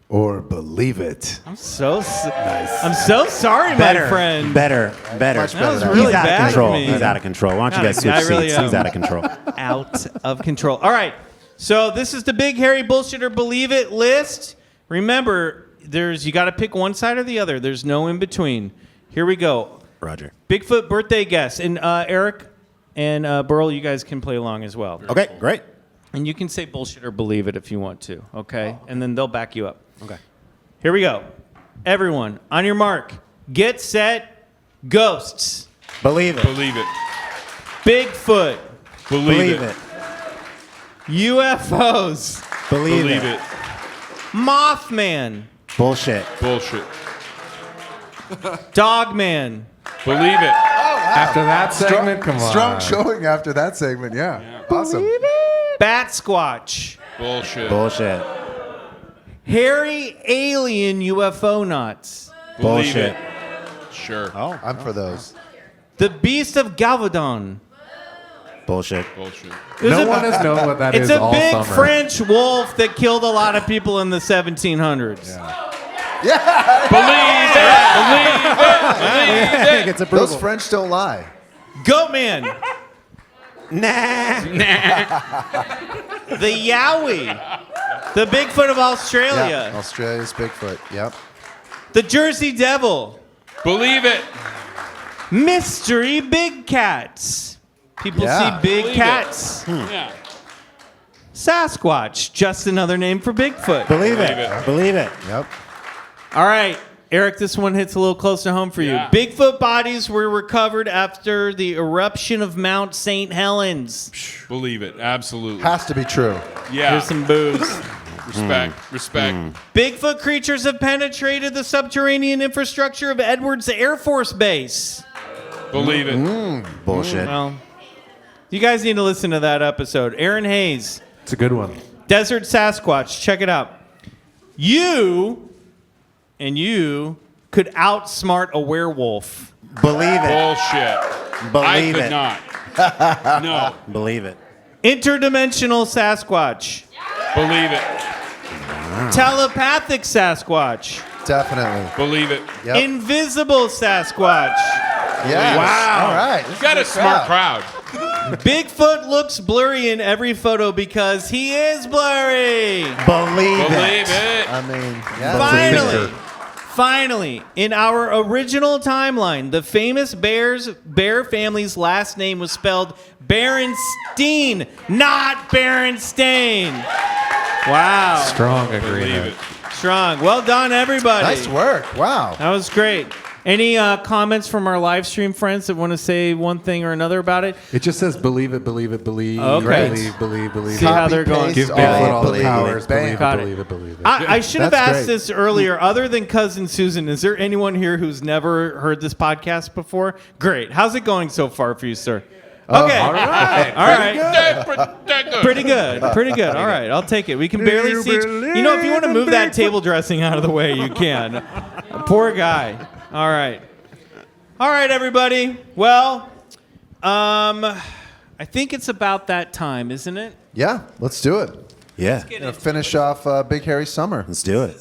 Or believe it. I'm so sorry, Better, my friend. better. Much That was better. really He's out bad of control. for me. He's out of control. Why don't you guys switch I really seats? am. He's out of control. Out of control. All right. So this is the big hairy bullshit or believe it list. Remember, you got to pick one side or the other. There's no in between. Here we go. Roger. Bigfoot birthday guess. And Eric and Burl, you guys can play along as well. Okay, great. And you can say bullshit or believe it if you want to, okay? And then they'll back you up. Okay. Here we go. Everyone, on your mark, get set, ghosts. Believe it. Believe it. Bigfoot. Believe it. UFOs. Believe Believe it. it. Mothman. Bullshit. Bullshit. Dogman. Believe it. After that segment, come on. Strong showing after that segment. Yeah. Awesome. Bat Squatch. Bullshit. Bullshit. Hairy alien UFO nuts. Believe Bullshit. it. Sure. Oh. I'm for those. The Beast of Galvadon. Bullshit. Bullshit. No one has known what that is It's a all big summer. French wolf that killed a lot of people in the 1700s. Believe it. Believe it. It's approval. Those French don't lie. Goatman. Nah. The Yowie. The Bigfoot of Australia. Yeah. Australia's Bigfoot. Yep. The Jersey Devil. Believe it. Mystery Big Cats. People Yeah. see big Believe it. cats. Yeah. Sasquatch. Just another name for Bigfoot. Believe Believe it. it. Believe it. Yep. All right. Eric, this one hits a little close to home for you. Yeah. Bigfoot bodies were recovered after the eruption of Mount St. Helens. Believe it. Absolutely. Has to be true. Yeah. Here's some booze. Respect. Respect. Bigfoot creatures have penetrated the subterranean infrastructure of Edwards Air Force Base. Believe it. Bullshit. Well, you guys need to listen to that episode. Aaron Hayes, It's a good one. Desert Sasquatch. Check it out. You could outsmart a werewolf. Believe it. Bullshit. Believe I could it. not. No. Believe it. Interdimensional Sasquatch. Believe it. Telepathic Sasquatch. Definitely. Believe it. Yep. Invisible Sasquatch. Yes. Wow. All right. You got a smart crowd. Bigfoot looks blurry in every photo because he is blurry. Believe Believe it. it. I mean, yeah. Finally, in our original timeline, the famous bear family's last name was spelled Berenstein, not Berenstain. Wow. Strong Believe agreement. it. Strong. Well done, everybody. Nice work. Wow. That was great. Any comments from our live stream friends that want to say one thing or another about it? It just says believe it, believe it, believe. Okay. Believe. See how they're going. Give Copy, Bigfoot paste, all the believe powers. it. Bam. Believe it, Got it. believe it, believe it. I should have That's asked great. this earlier. Other than Cousin Susan, is there anyone here who's never heard this podcast before? Great. How's it going so far for you, sir? Okay. All right. All right. Pretty good. Pretty good. All right, I'll take it. We can barely see. You know, if you want to move that table dressing out of the way, you can. Poor guy. All right, everybody. Well, I think it's about that time, isn't it? Yeah, let's do it. Yeah. Finish off Big Hairy Summer. Let's do it.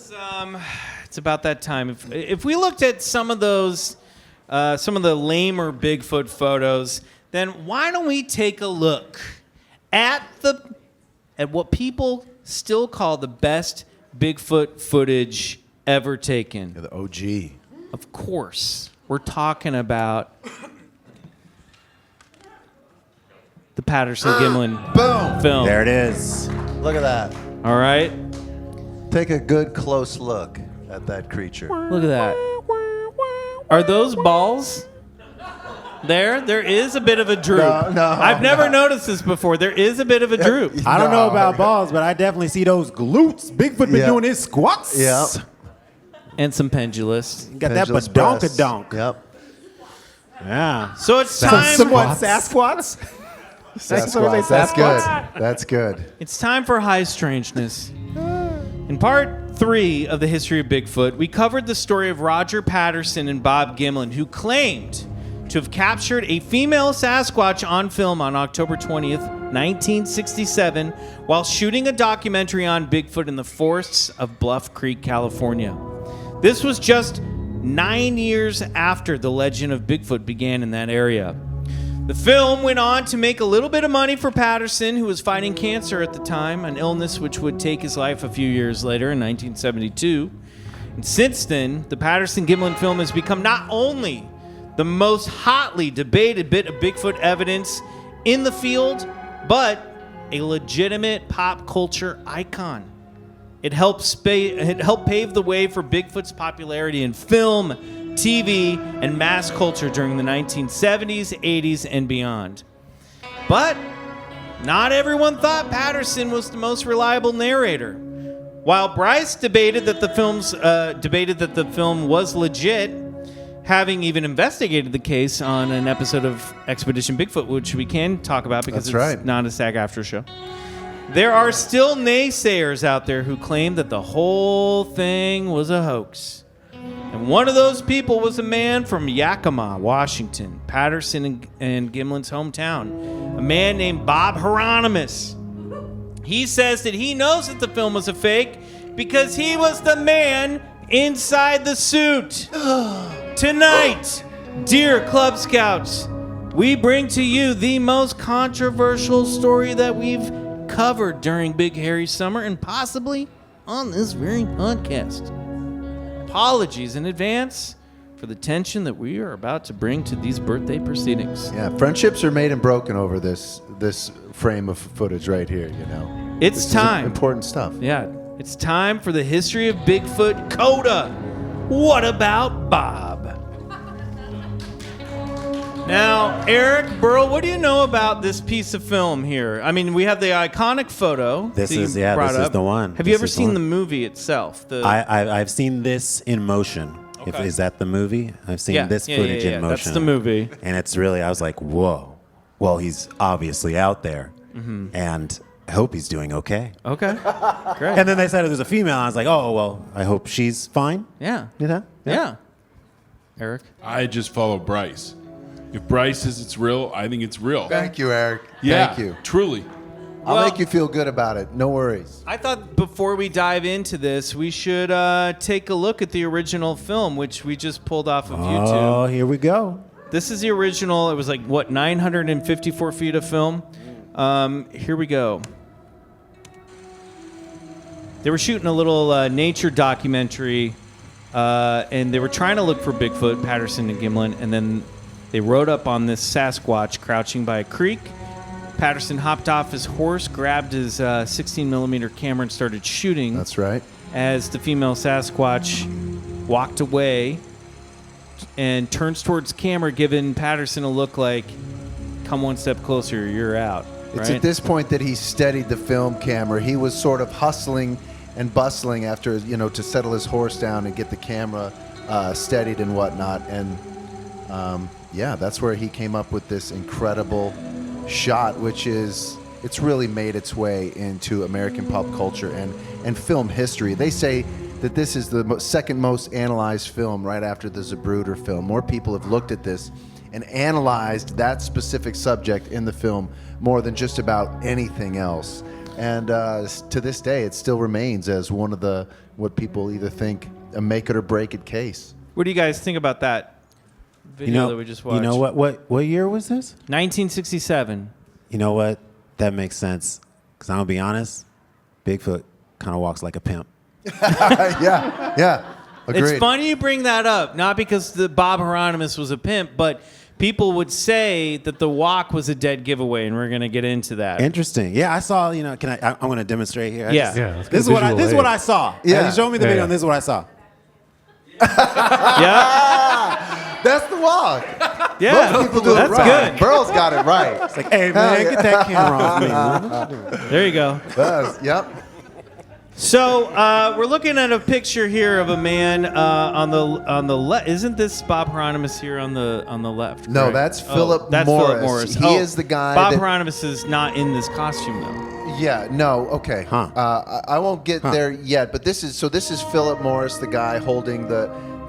It's about that time. If we looked at some of those, some of the lamer Bigfoot photos, then why don't we take a look at what people still call the best Bigfoot footage ever taken? The OG. Of course, we're talking about the Patterson-Gimlin Boom. film. There it is. Look at that. All right, Take a good close look at that creature. look at that. Are those balls? There is a bit of a droop. No, I've never noticed this before. There is a bit of a droop. I don't know No. about balls, but I definitely see those glutes. Bigfoot been Yeah. doing his squats. Yeah. And some pendulous. Got that Pendulous badonka press. donk. Yep. Yeah. So it's time. Somewhat Sasquatch. Sasquatch. That's good. That's good. It's time for High Strangeness. In part 3 of the history of Bigfoot, we covered the story of Roger Patterson and Bob Gimlin, who claimed to have captured a female Sasquatch on film on October 20th, 1967, while shooting a documentary on Bigfoot in the forests of Bluff Creek, California. This was just 9 years after the legend of Bigfoot began in that area. The film went on to make a little bit of money for Patterson, who was fighting cancer at the time, an illness which would take his life a few years later in 1972. And since then, the Patterson-Gimlin film has become not only the most hotly debated bit of Bigfoot evidence in the field, but a legitimate pop culture icon. It helped pave the way for Bigfoot's popularity in film, TV, and mass culture during the 1970s, 80s, and beyond. But not everyone thought Patterson was the most reliable narrator. While Bryce debated that the film was legit, having even investigated the case on an episode of Expedition Bigfoot, which we can talk about because That's it's right. not a SAG-AFTRA show. There are still naysayers out there who claim that the whole thing was a hoax. And one of those people was a man from Yakima, Washington, Patterson and Gimlin's hometown, a man named Bob Hieronymus. He says that he knows that the film was a fake because he was the man inside the suit. Tonight, dear Club Scouts, we bring to you the most controversial story that we've covered during Big Hairy Summer and possibly on this very podcast. Apologies in advance for the tension that we are about to bring to these birthday proceedings. Yeah, friendships are made and broken over this frame of footage right here, you know. It's This is time. important stuff. Yeah, it's time for the history of Bigfoot Coda. What about Bob? Now, Eric, Burl, what do you know about this piece of film here? I mean, we have the iconic photo. This that you is brought this is up. the one. Have you This ever is the seen one. the movie itself? I've seen this in motion. Okay. Is that the movie? I've seen Yeah, this yeah, footage yeah, in yeah. motion. That's the movie. And it's really, I was like, whoa. Well, he's obviously out there. Mm-hmm. And I hope he's doing okay. Okay, great. And then they said it was a female. I was like, oh, well, I hope she's fine. Yeah, You know? yeah. Eric? I just follow Bryce. If Bryce says it's real, I think it's real. Thank you, Eric. Yeah, Thank you. Truly. I'll Well- make you feel good about it. No worries. I thought before we dive into this, we should take a look at the original film, which we just pulled off of Oh, YouTube. here we go. This is the original. It was like, what, 954 feet of film? Here we go. They were shooting a little nature documentary, and they were trying to look for Bigfoot, Patterson and Gimlin, and then they rode up on this Sasquatch crouching by a creek. Patterson hopped off his horse, grabbed his 16mm camera, and started shooting. That's right. As the female Sasquatch walked away and turns towards camera, giving Patterson a look like, come one step closer, you're out. It's right? at this point that he steadied the film camera. He was sort of hustling and bustling after, you know, to settle his horse down and get the camera steadied and whatnot. And yeah, that's where he came up with this incredible shot, which it's really made its way into American pop culture and film history. They say that this is the second most analyzed film right after the Zapruder film. More people have looked at this and analyzed that specific subject in the film more than just about anything else. And to this day, it still remains as one of what people either think a make it or break it case. What do you guys think about that video that we just watched? You know what year was this? 1967. You know what? That makes sense. Because I'm going to be honest, Bigfoot kind of walks like a pimp. Yeah. Agreed. It's funny you bring that up, not because the Bob Hieronymus was a pimp, but people would say that the walk was a dead giveaway, and we're going to get into that. Interesting. Yeah, I saw, I'm going to demonstrate here. Let's This is what I saw. Yeah. You showed me the video, and this is what I saw. Yeah. That's the walk. Yeah. Most people do it right. That's good. Burl's got it right. It's like, hey, man, get that camera off me. There you go. Yep. So we're looking at a picture here of a man on the left. Isn't this Bob Hieronymus here on the left? No, correct? that's Philip That's Morris. Philip Morris. He is the guy Bob that- Hieronymus is not in this costume though. Yeah, no, okay. Huh. I won't get there yet, but this is Philip Morris, the guy holding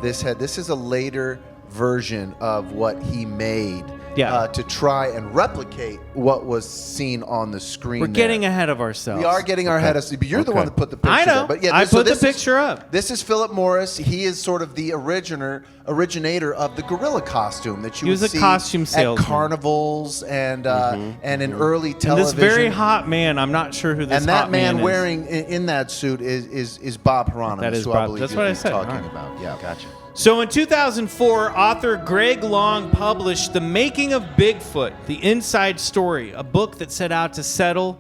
this head. This is a later version of what he made to try and replicate what was seen on the screen. We're getting ahead of ourselves. We are getting our head of but you're the one that put the picture I know. there. But yeah, I put the this picture up. This is Philip Morris. He is sort of the originator of the gorilla costume that you He would was a see costume salesman. at carnevals and in early And television. this very hot man, I'm not sure who this And that hot man man is. wearing in that suit is Bob Hieronymus, That is who Bob. I believe That's you're what I said. talking All right. about. Yeah, gotcha. So in 2004, author Greg Long published The Making of Bigfoot, The Inside Story, a book that set out to settle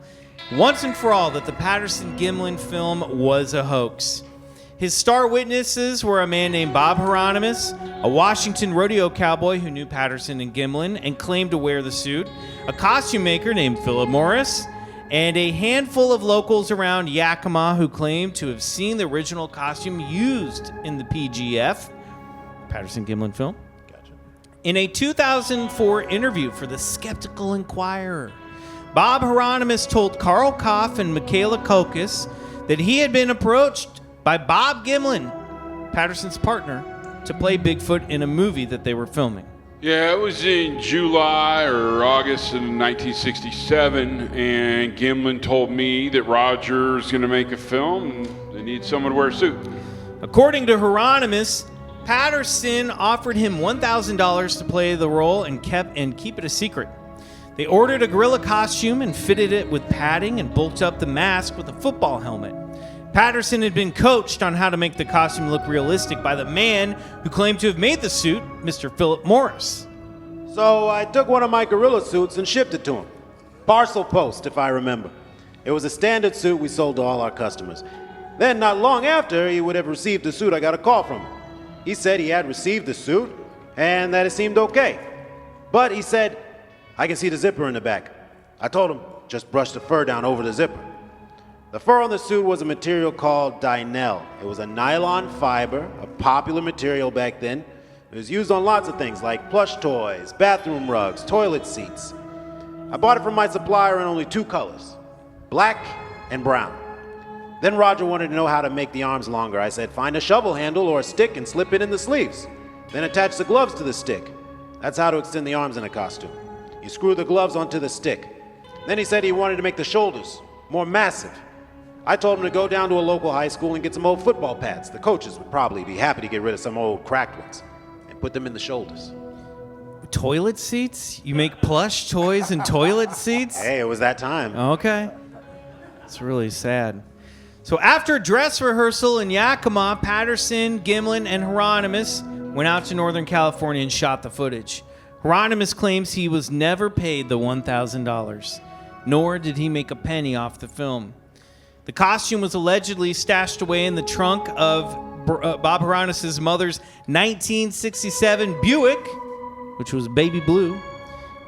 once and for all that the Patterson-Gimlin film was a hoax. His star witnesses were a man named Bob Hieronymus, a Washington rodeo cowboy who knew Patterson and Gimlin and claimed to wear the suit, a costume maker named Philip Morris, and a handful of locals around Yakima who claimed to have seen the original costume used in the PGF, Patterson-Gimlin film. Gotcha. In a 2004 interview for the Skeptical Inquirer, Bob Hieronymus told Carl Koff and Michaela Kokis that he had been approached by Bob Gimlin, Patterson's partner, to play Bigfoot in a movie that they were filming. Yeah, it was in July or August of 1967, and Gimlin told me that Roger's going to make a film and they need someone to wear a suit. According to Hieronymus, Patterson offered him $1,000 to play the role and keep it a secret. They ordered a gorilla costume and fitted it with padding and bulked up the mask with a football helmet. Patterson had been coached on how to make the costume look realistic by the man who claimed to have made the suit, Mr. Philip Morris. So I took one of my gorilla suits and shipped it to him. Parcel post, if I remember. It was a standard suit we sold to all our customers. Then, not long after he would have received the suit, I got a call from him. He said he had received the suit and that it seemed okay. But he said, I can see the zipper in the back. I told him, just brush the fur down over the zipper. The fur on the suit was a material called Dynel. It was a nylon fiber, a popular material back then. It was used on lots of things like plush toys, bathroom rugs, toilet seats. I bought it from my supplier in only 2 colors, black and brown. Then Roger wanted to know how to make the arms longer. I said, find a shovel handle or a stick and slip it in the sleeves. Then attach the gloves to the stick. That's how to extend the arms in a costume. You screw the gloves onto the stick. Then he said he wanted to make the shoulders more massive. I told him to go down to a local high school and get some old football pads. The coaches would probably be happy to get rid of some old cracked ones and put them in the shoulders. Toilet seats? You make plush toys and toilet seats? Hey, it was that time. Okay. It's really sad. So after dress rehearsal in Yakima, Patterson, Gimlin, and Hieronymus went out to Northern California and shot the footage. Hieronymus claims he was never paid the $1,000, nor did he make a penny off the film. The costume was allegedly stashed away in the trunk of Bob Hieronymus' mother's 1967 Buick, which was baby blue.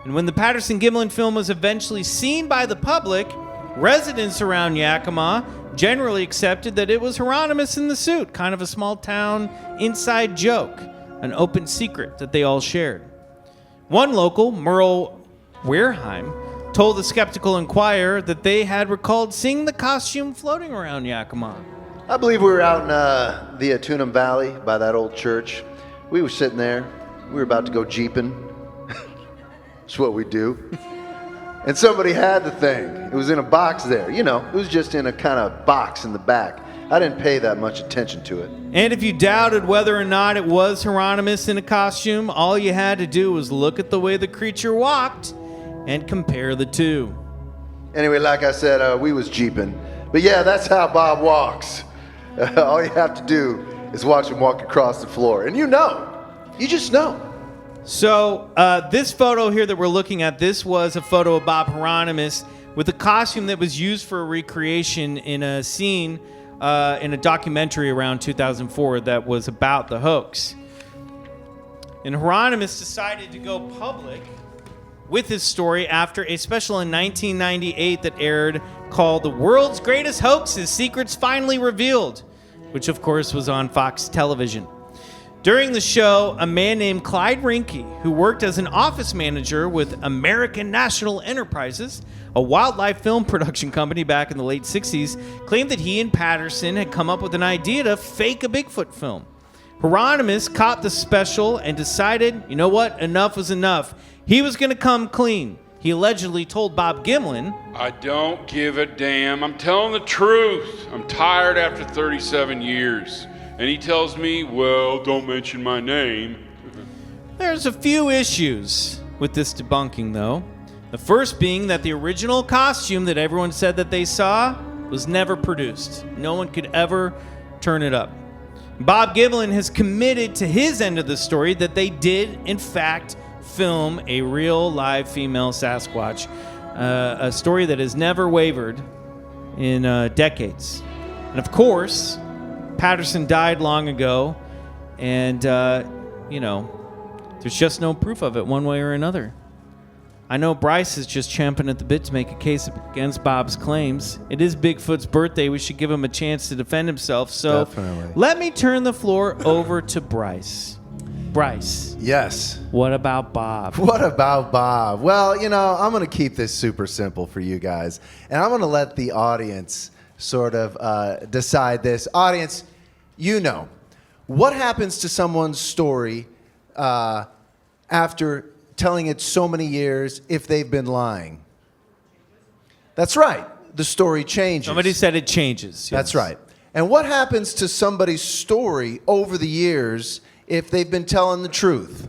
And when the Patterson-Gimlin film was eventually seen by the public, residents around Yakima generally accepted that it was Hieronymus in the suit, kind of a small town inside joke, an open secret that they all shared. One local, Merle Wareheim, told the Skeptical Inquirer that they had recalled seeing the costume floating around Yakima. I believe we were out in the Atunum Valley by that old church. We were sitting there. We were about to go jeeping. That's what we do. And somebody had the thing. It was in a box there. You know, it was just in a kind of box in the back. I didn't pay that much attention to it. And if you doubted whether or not it was Hieronymus in a costume, all you had to do was look at the way the creature walked and compare the two. Anyway, like I said, we was jeeping. But yeah, that's how Bob walks. All you have to do is watch him walk across the floor. And you know. You just know. So this photo here that we're looking at, this was a photo of Bob Hieronymus with a costume that was used for a recreation in a scene in a documentary around 2004 that was about the hoax. And Hieronymus decided to go public with his story after a special in 1998 that aired called The World's Greatest Hoaxes, Secrets Finally Revealed, which of course was on Fox Television. During the show, a man named Clyde Rinke, who worked as an office manager with American National Enterprises, a wildlife film production company back in the late 60s, claimed that he and Patterson had come up with an idea to fake a Bigfoot film. Hieronymus caught the special and decided, you know what, enough was enough. He was going to come clean. He allegedly told Bob Gimlin, I don't give a damn. I'm telling the truth. I'm tired after 37 years. And he tells me, well, don't mention my name. There's a few issues with this debunking, though. The first being that the original costume that everyone said that they saw was never produced. No one could ever turn it up. Bob Gimlin has committed to his end of the story that they did, in fact, film a real live female Sasquatch, a story that has never wavered in decades. And of course, Patterson died long ago, and, there's just no proof of it one way or another. I know Bryce is just champing at the bit to make a case against Bob's claims. It is Bigfoot's birthday. We should give him a chance to defend himself. So Definitely. Let me turn the floor over to Bryce. Bryce. Yes. What about Bob? What about Bob? Well, I'm going to keep this super simple for you guys. And I'm going to let the audience sort of decide this. Audience, what happens to someone's story after telling it so many years if they've been lying? That's right. The story changes. Somebody said it changes. Yes. That's right. And what happens to somebody's story over the years if they've been telling the truth?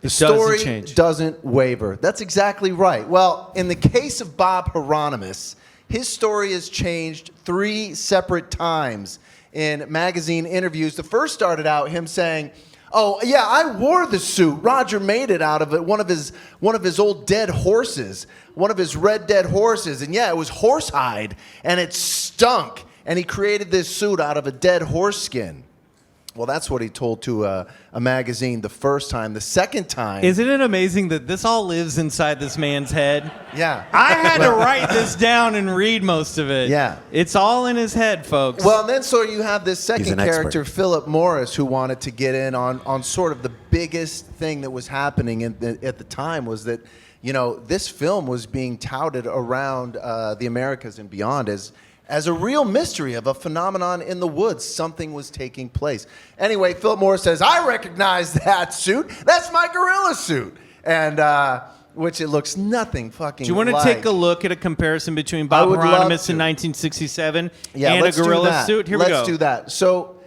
The story doesn't waver. That's exactly right. Well, in the case of Bob Hieronymus, his story has changed 3 separate times in magazine interviews. The first started out him saying, oh, yeah, I wore the suit. Roger made it out of it. One of his old dead horses, one of his red dead horses. And yeah, it was horsehide, and it stunk. And he created this suit out of a dead horse skin. Well, that's what he told to a magazine the first time. The second time... Isn't it amazing that this all lives inside this man's head? Yeah. I had to write this down and read most of it. Yeah. It's all in his head, folks. Well, and then so you have this He's second an character, expert. Philip Morris, who wanted to get in on sort of the biggest thing that was happening at the time was that, this film was being touted around the Americas and beyond as a real mystery of a phenomenon in the woods. Something was taking place. Anyway, Philip Morris says, I recognize that suit. That's my gorilla suit. And which it looks nothing fucking like. Do you want to take a look at a comparison between Bob Hieronymus in 1967 and a gorilla suit? Here we go. Let's do that. So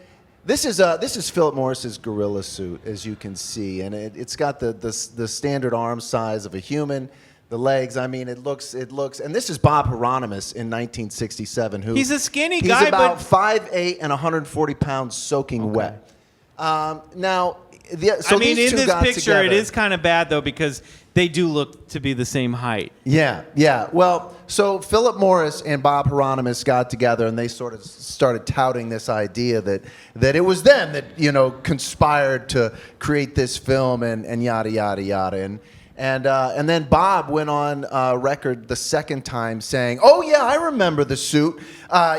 this is Philip Morris's gorilla suit, as you can see. And it's got the standard arm size of a human. The legs, it looks, and this is Bob Hieronymus in 1967. He's a skinny guy, he's about but 5'8" and 140 pounds soaking wet. Now, in these two this got picture, together. it is kind of bad, though, because they do look to be the same height. Yeah. Well, so Philip Morris and Bob Hieronymus got together, and they sort of started touting this idea that it was them that, conspired to create this film and yada, yada, yada. And then Bob went on record the second time saying, oh, yeah, I remember the suit.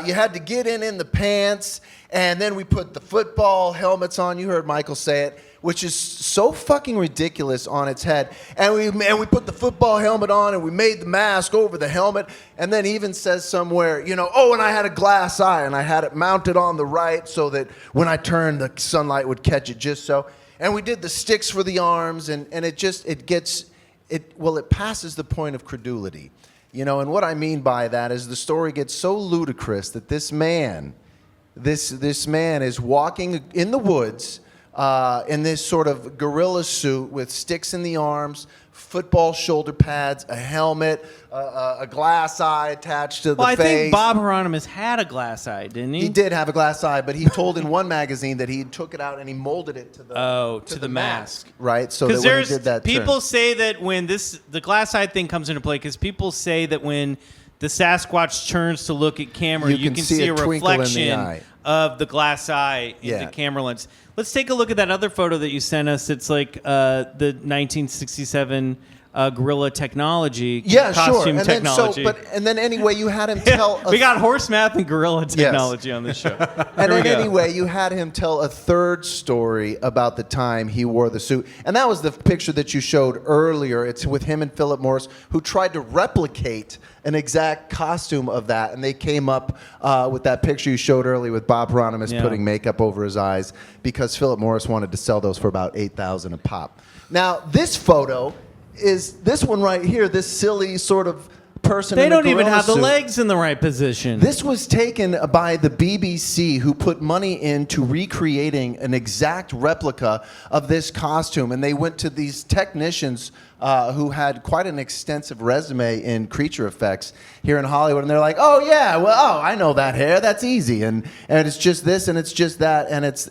You had to get in the pants, and then we put the football helmets on. You heard Michael say it. which is so fucking ridiculous on its head. And we put the football helmet on, and we made the mask over the helmet, and then even says somewhere, you know, oh, and I had a glass eye, and I had it mounted on the right so that when I turned, the sunlight would catch it just so. And we did the sticks for the arms, and it passes the point of credulity. You know, and what I mean by that is the story gets so ludicrous that this man is walking in the woods in this sort of gorilla suit with sticks in the arms, football shoulder pads, a helmet, a glass eye attached to the face. Well, I think Bob Hieronymus had a glass eye, didn't he? He did have a glass eye, but he told in one magazine that he took it out and he molded it to the mask. Right? So that when he did that people turn. say that when the glass eye thing comes into play, because people say that when the Sasquatch turns to look at camera, you can see a reflection of the glass eye in the camera lens. Let's take a look at that other photo that you sent us. It's like the 1967 gorilla technology, costume and technology. And then anyway, you had him tell. We got horse math and gorilla technology on this show. And then anyway, you had him tell a third story about the time he wore the suit, and that was the picture that you showed earlier. It's with him and Philip Morris, who tried to replicate an exact costume of that, and they came up with that picture you showed earlier with Bob Hieronymus putting makeup over his eyes because Philip Morris wanted to sell those for about $8,000 a pop. Now, this photo is this one right here, this silly sort of person They in a don't even gorilla have the suit. legs in the right position. This was taken by the BBC, who put money into recreating an exact replica of this costume. And they went to these technicians who had quite an extensive resume in creature effects here in Hollywood. And they're like, oh, yeah, well, I know that hair. That's easy. And it's just this, and it's just that, and it's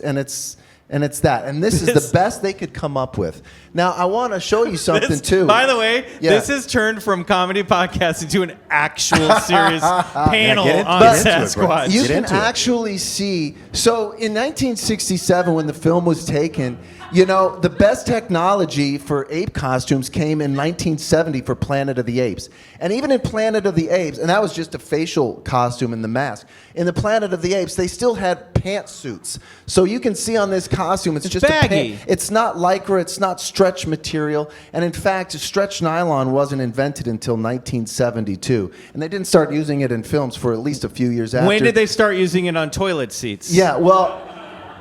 that. And this is the best they could come up with. Now, I want to show you something, too. By the way, this has turned from comedy podcast into an actual serious panel on Sasquatch. You can actually see. So in 1967, when the film was taken, you know, the best technology for ape costumes came in 1970 for Planet of the Apes. And even in Planet of the Apes, and that was just a facial costume and the mask. In the Planet of the Apes, they still had pantsuits. So you can see on this costume, it's just baggy. It's not lycra, it's not stretch material. And in fact, stretch nylon wasn't invented until 1972. And they didn't start using it in films for at least a few years after. When did they start using it on toilet seats? Yeah, well,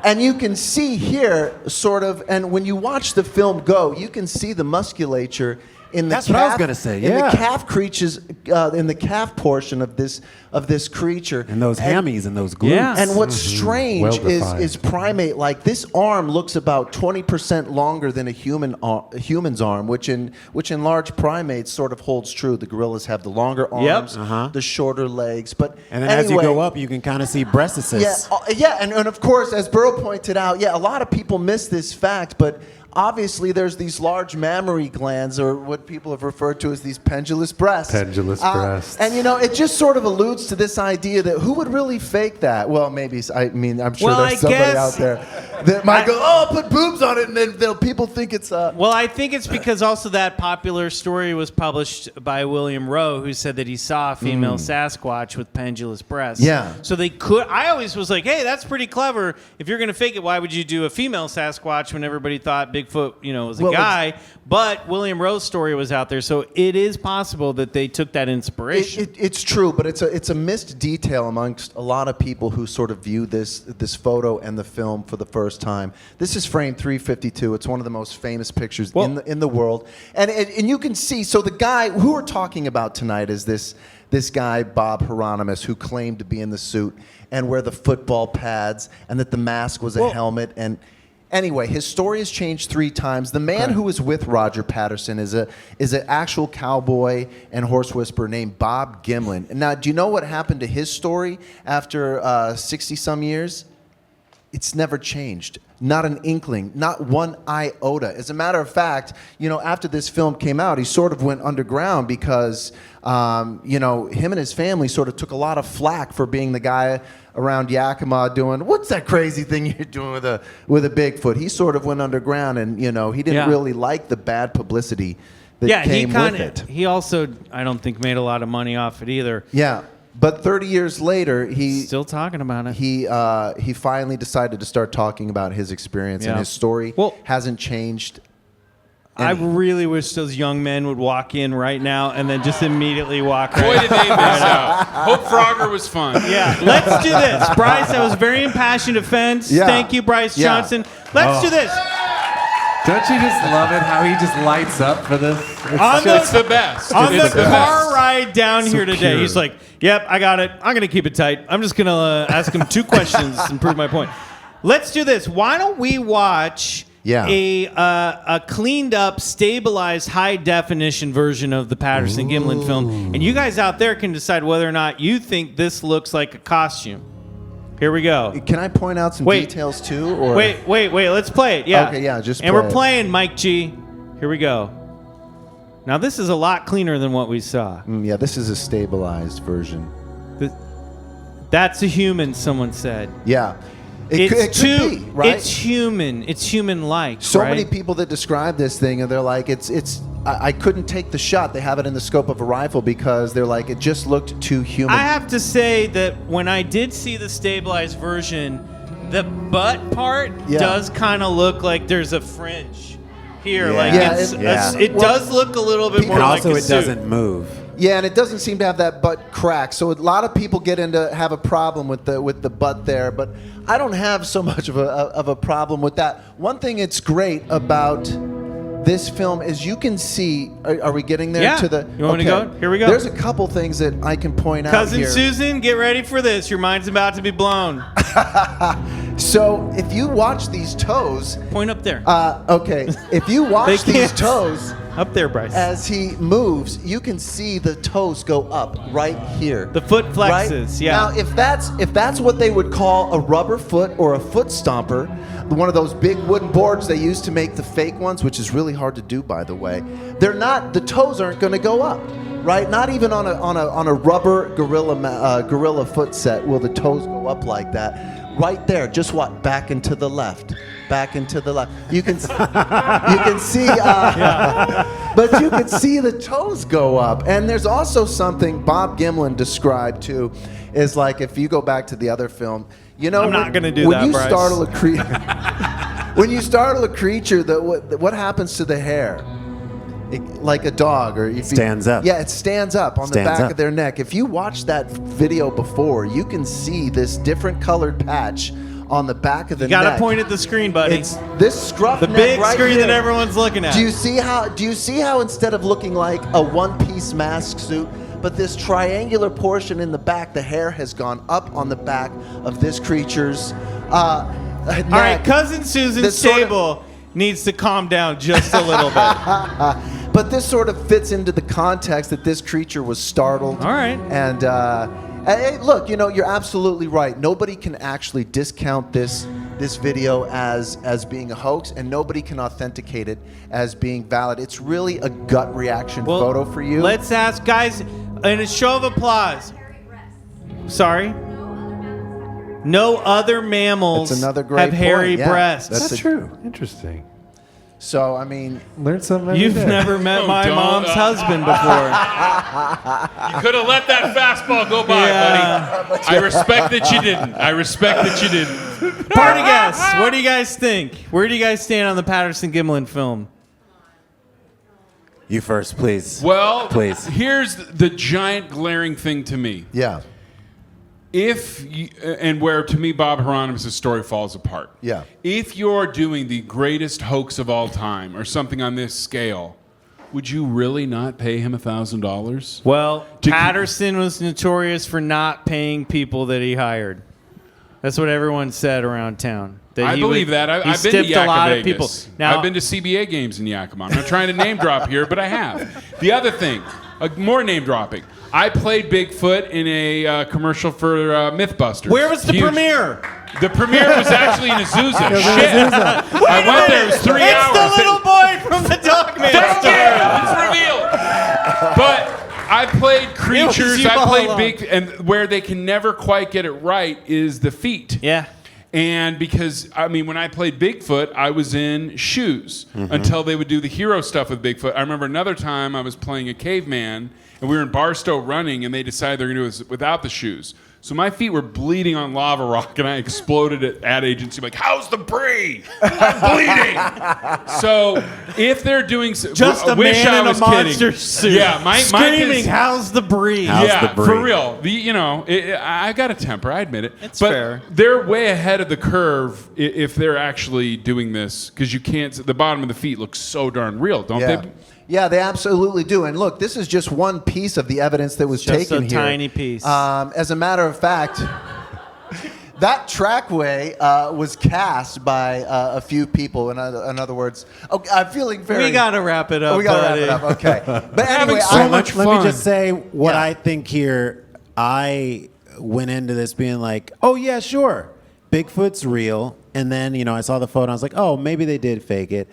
and you can see here, sort of, and when you watch the film go, you can see the musculature in the That's calf, what I was gonna say, in yeah. the calf creatures, in the calf portion of this creature, And those hammies and those glutes. Yeah. And what's strange Well-defined. is primate-like. This arm looks about 20% longer than a human's arm, which in large primates sort of holds true. The gorillas have the longer arms, the shorter legs. But And then anyway, as you go up, you can kind of see breast assists. and of course, as Burl pointed out, a lot of people miss this fact, but obviously there's these large mammary glands, or what people have referred to as these pendulous breasts. Pendulous breasts. And you know, it just sort of alludes to this idea that who would really fake that? Well, maybe, I mean, I'm sure there's somebody out there that might go, oh, put boobs on it, and then people think it's... Well, I think it's because also that popular story was published by William Rowe, who said that he saw a female Sasquatch with pendulous breasts. Yeah. So they could... I always was like, hey, that's pretty clever. If you're going to fake it, why would you do a female Sasquatch when everybody thought Bigfoot, was a guy? But William Rowe's story was out there, so it is possible that they took that inspiration. It's true, but it's a missed detail amongst a lot of people who sort of view this photo and the film for the first time. This is frame 352. It's one of the most famous pictures in the world, and you can see. So the guy who we're talking about tonight is this guy Bob Hieronymus, who claimed to be in the suit and wear the football pads, and that the mask was a helmet. And anyway, his story has changed 3 times. The man who was with Roger Patterson is an actual cowboy and horse whisperer named Bob Gimlin. Now, do you know what happened to his story after 60-some years? It's never changed. Not an inkling, not one iota. As a matter of fact, after this film came out, he sort of went underground because, him and his family sort of took a lot of flack for being the guy around Yakima doing, what's that crazy thing you're doing with a Bigfoot? He sort of went underground, and, he didn't really like the bad publicity that came with it. He also, I don't think, made a lot of money off it either. Yeah. But 30 years later, he Still talking about it. he finally decided to start talking about his experience, and Yeah. his story Well- hasn't changed. I really wish those young men would walk in right now and then just immediately walk right Boy, did they miss out. Hope Frogger was fun. Yeah, let's do this. Bryce, that was a very impassioned defense. Yeah. Thank you, Bryce Yeah. Johnson. Let's do this. Don't you just love it how he just lights up for this? It's the best. On It's the the car best. ride down here today, pure. he's like, "Yep, I got it. I'm gonna keep it tight. I'm just gonna ask him 2 questions and prove my point." Let's do this. Why don't we watch a cleaned up, stabilized, high definition version of the Patterson Gimlin film, and you guys out there can decide whether or not you think this looks like a costume. Here we go. Can I point out some Wait. details too? Or Wait. Let's play it. Yeah. Okay, yeah, just And play we're it. playing Mike G. Here we go. Now this is a lot cleaner than what we saw. Yeah, this is a stabilized version. That's a human. Someone said. Yeah, It's it could be, right? It's human. It's human-like. So right? many people that describe this thing, and they're like, I couldn't take the shot. They have it in the scope of a rifle because they're like, it just looked too human. I have to say that when I did see the stabilized version, the butt part Yeah. does kind of look like there's a fringe here. Yeah. Like Yeah, it does look a little bit more And like also, a it suit. doesn't move. Yeah, and it doesn't seem to have that butt crack. So a lot of people have a problem with the butt there, but I don't have so much of a problem with that. One thing that's great about this film is you can see. Are we getting there? Yeah. To the. You want me to go? Here we go. There's a couple things that I can point out Cousin here. Susan, get ready for this. Your mind's about to be blown. So if you watch these toes, Point up there. okay, if you watch They these can't. toes. Up there, Bryce. As he moves, you can see the toes go up right here. The foot flexes, Right? yeah. Now, if that's what they would call a rubber foot or a foot stomper, one of those big wooden boards they used to make the fake ones, which is really hard to do, by the way. They're not. The toes aren't going to go up, right? Not even on a rubber gorilla foot set will the toes go up like that. Right there, just what? Back and to the left. Back and to the left. You can see, but you can see the toes go up. And there's also something Bob Gimlin described too, is like if you go back to the other film, you know, I'm not gonna do when that, you Bryce. startle a creature, when you startle a creature, what happens to the hair? Like a dog, or if Stands up. Yeah, it stands up on the Stands back up. of their neck. If you watch that video before, you can see this different colored patch on the back of the You gotta neck. point at the screen, buddy. It's this scruff the neck big right screen here. that everyone's looking at. Do you see how instead of looking like a one-piece mask suit, but this triangular portion in the back, the hair has gone up on the back of this creature's neck. All right, Cousin Susan's This sort of- table needs to calm down just a little bit. But this sort of fits into the context that this creature was startled. All right. And hey, look, you're absolutely right. Nobody can actually discount this video as being a hoax, and nobody can authenticate it as being valid. It's really a gut reaction photo for you. Let's ask, guys, in a show of applause. Sorry? No other mammals That's another great have hairy point, yeah. breasts. That's That's true. Interesting. So, I mean, Learn something every You've day. never met my don't, mom's husband before. You could have let that fastball go by, Yeah. buddy. I respect that you didn't. I respect that you didn't. Party guests, what do you guys think? Where do you guys stand on the Patterson Gimlin film? You first, please. Well, Please. here's the giant glaring thing to me. yeah. And where to me Bob Hieronymus' story falls apart. Yeah. If you're doing the greatest hoax of all time or something on this scale, would you really not pay him $1,000? Well, To- Patterson was notorious for not paying people that he hired. That's what everyone said around town. That I he believe would- that. he I've been to stiffed Yakima a lot Vegas. of people. Now, I've been to CBA games in Yakima. I'm not trying to name drop here, but I have. The other thing, more name dropping. I played Bigfoot in a commercial for Mythbusters. where was the Huge. premiere? The premiere was actually in Azusa. Shit. I went there. It was 3 It's hours. the little boy from the Dogman Thank story. you. It's revealed. But I played creatures. you I all played along. big, and where they can never quite get it right is the feet. Yeah. And because, I mean, when I played Bigfoot, I was in shoes until they would do the hero stuff with Bigfoot. I remember another time I was playing a caveman, and we were in Barstow running, and they decided they're going to do it without the shoes. So my feet were bleeding on lava rock, and I exploded at ad agency. Like, how's the Bray? I'm bleeding. So if they're doing, Just a wish man I in a was monster kidding. suit, Yeah, my screaming, "How's the Bray?" Yeah, for real. I got a temper. I admit it. It's but fair. They're way ahead of the curve if they're actually doing this, because you can't. The bottom of the feet looks so darn real, don't Yeah. they? Yeah, they absolutely do. And look, this is just one piece of the evidence that was Just taken a here. tiny piece. As a matter of fact, that trackway was cast by a few people. In other words, I'm feeling very. We gotta wrap it up. We gotta buddy. wrap it up. Okay. But having anyway, so I, much Let me fun. just say what Yeah. I think here. I went into this being like, oh, yeah, sure. Bigfoot's real. And then, I saw the photo. I was like, oh, maybe they did fake it.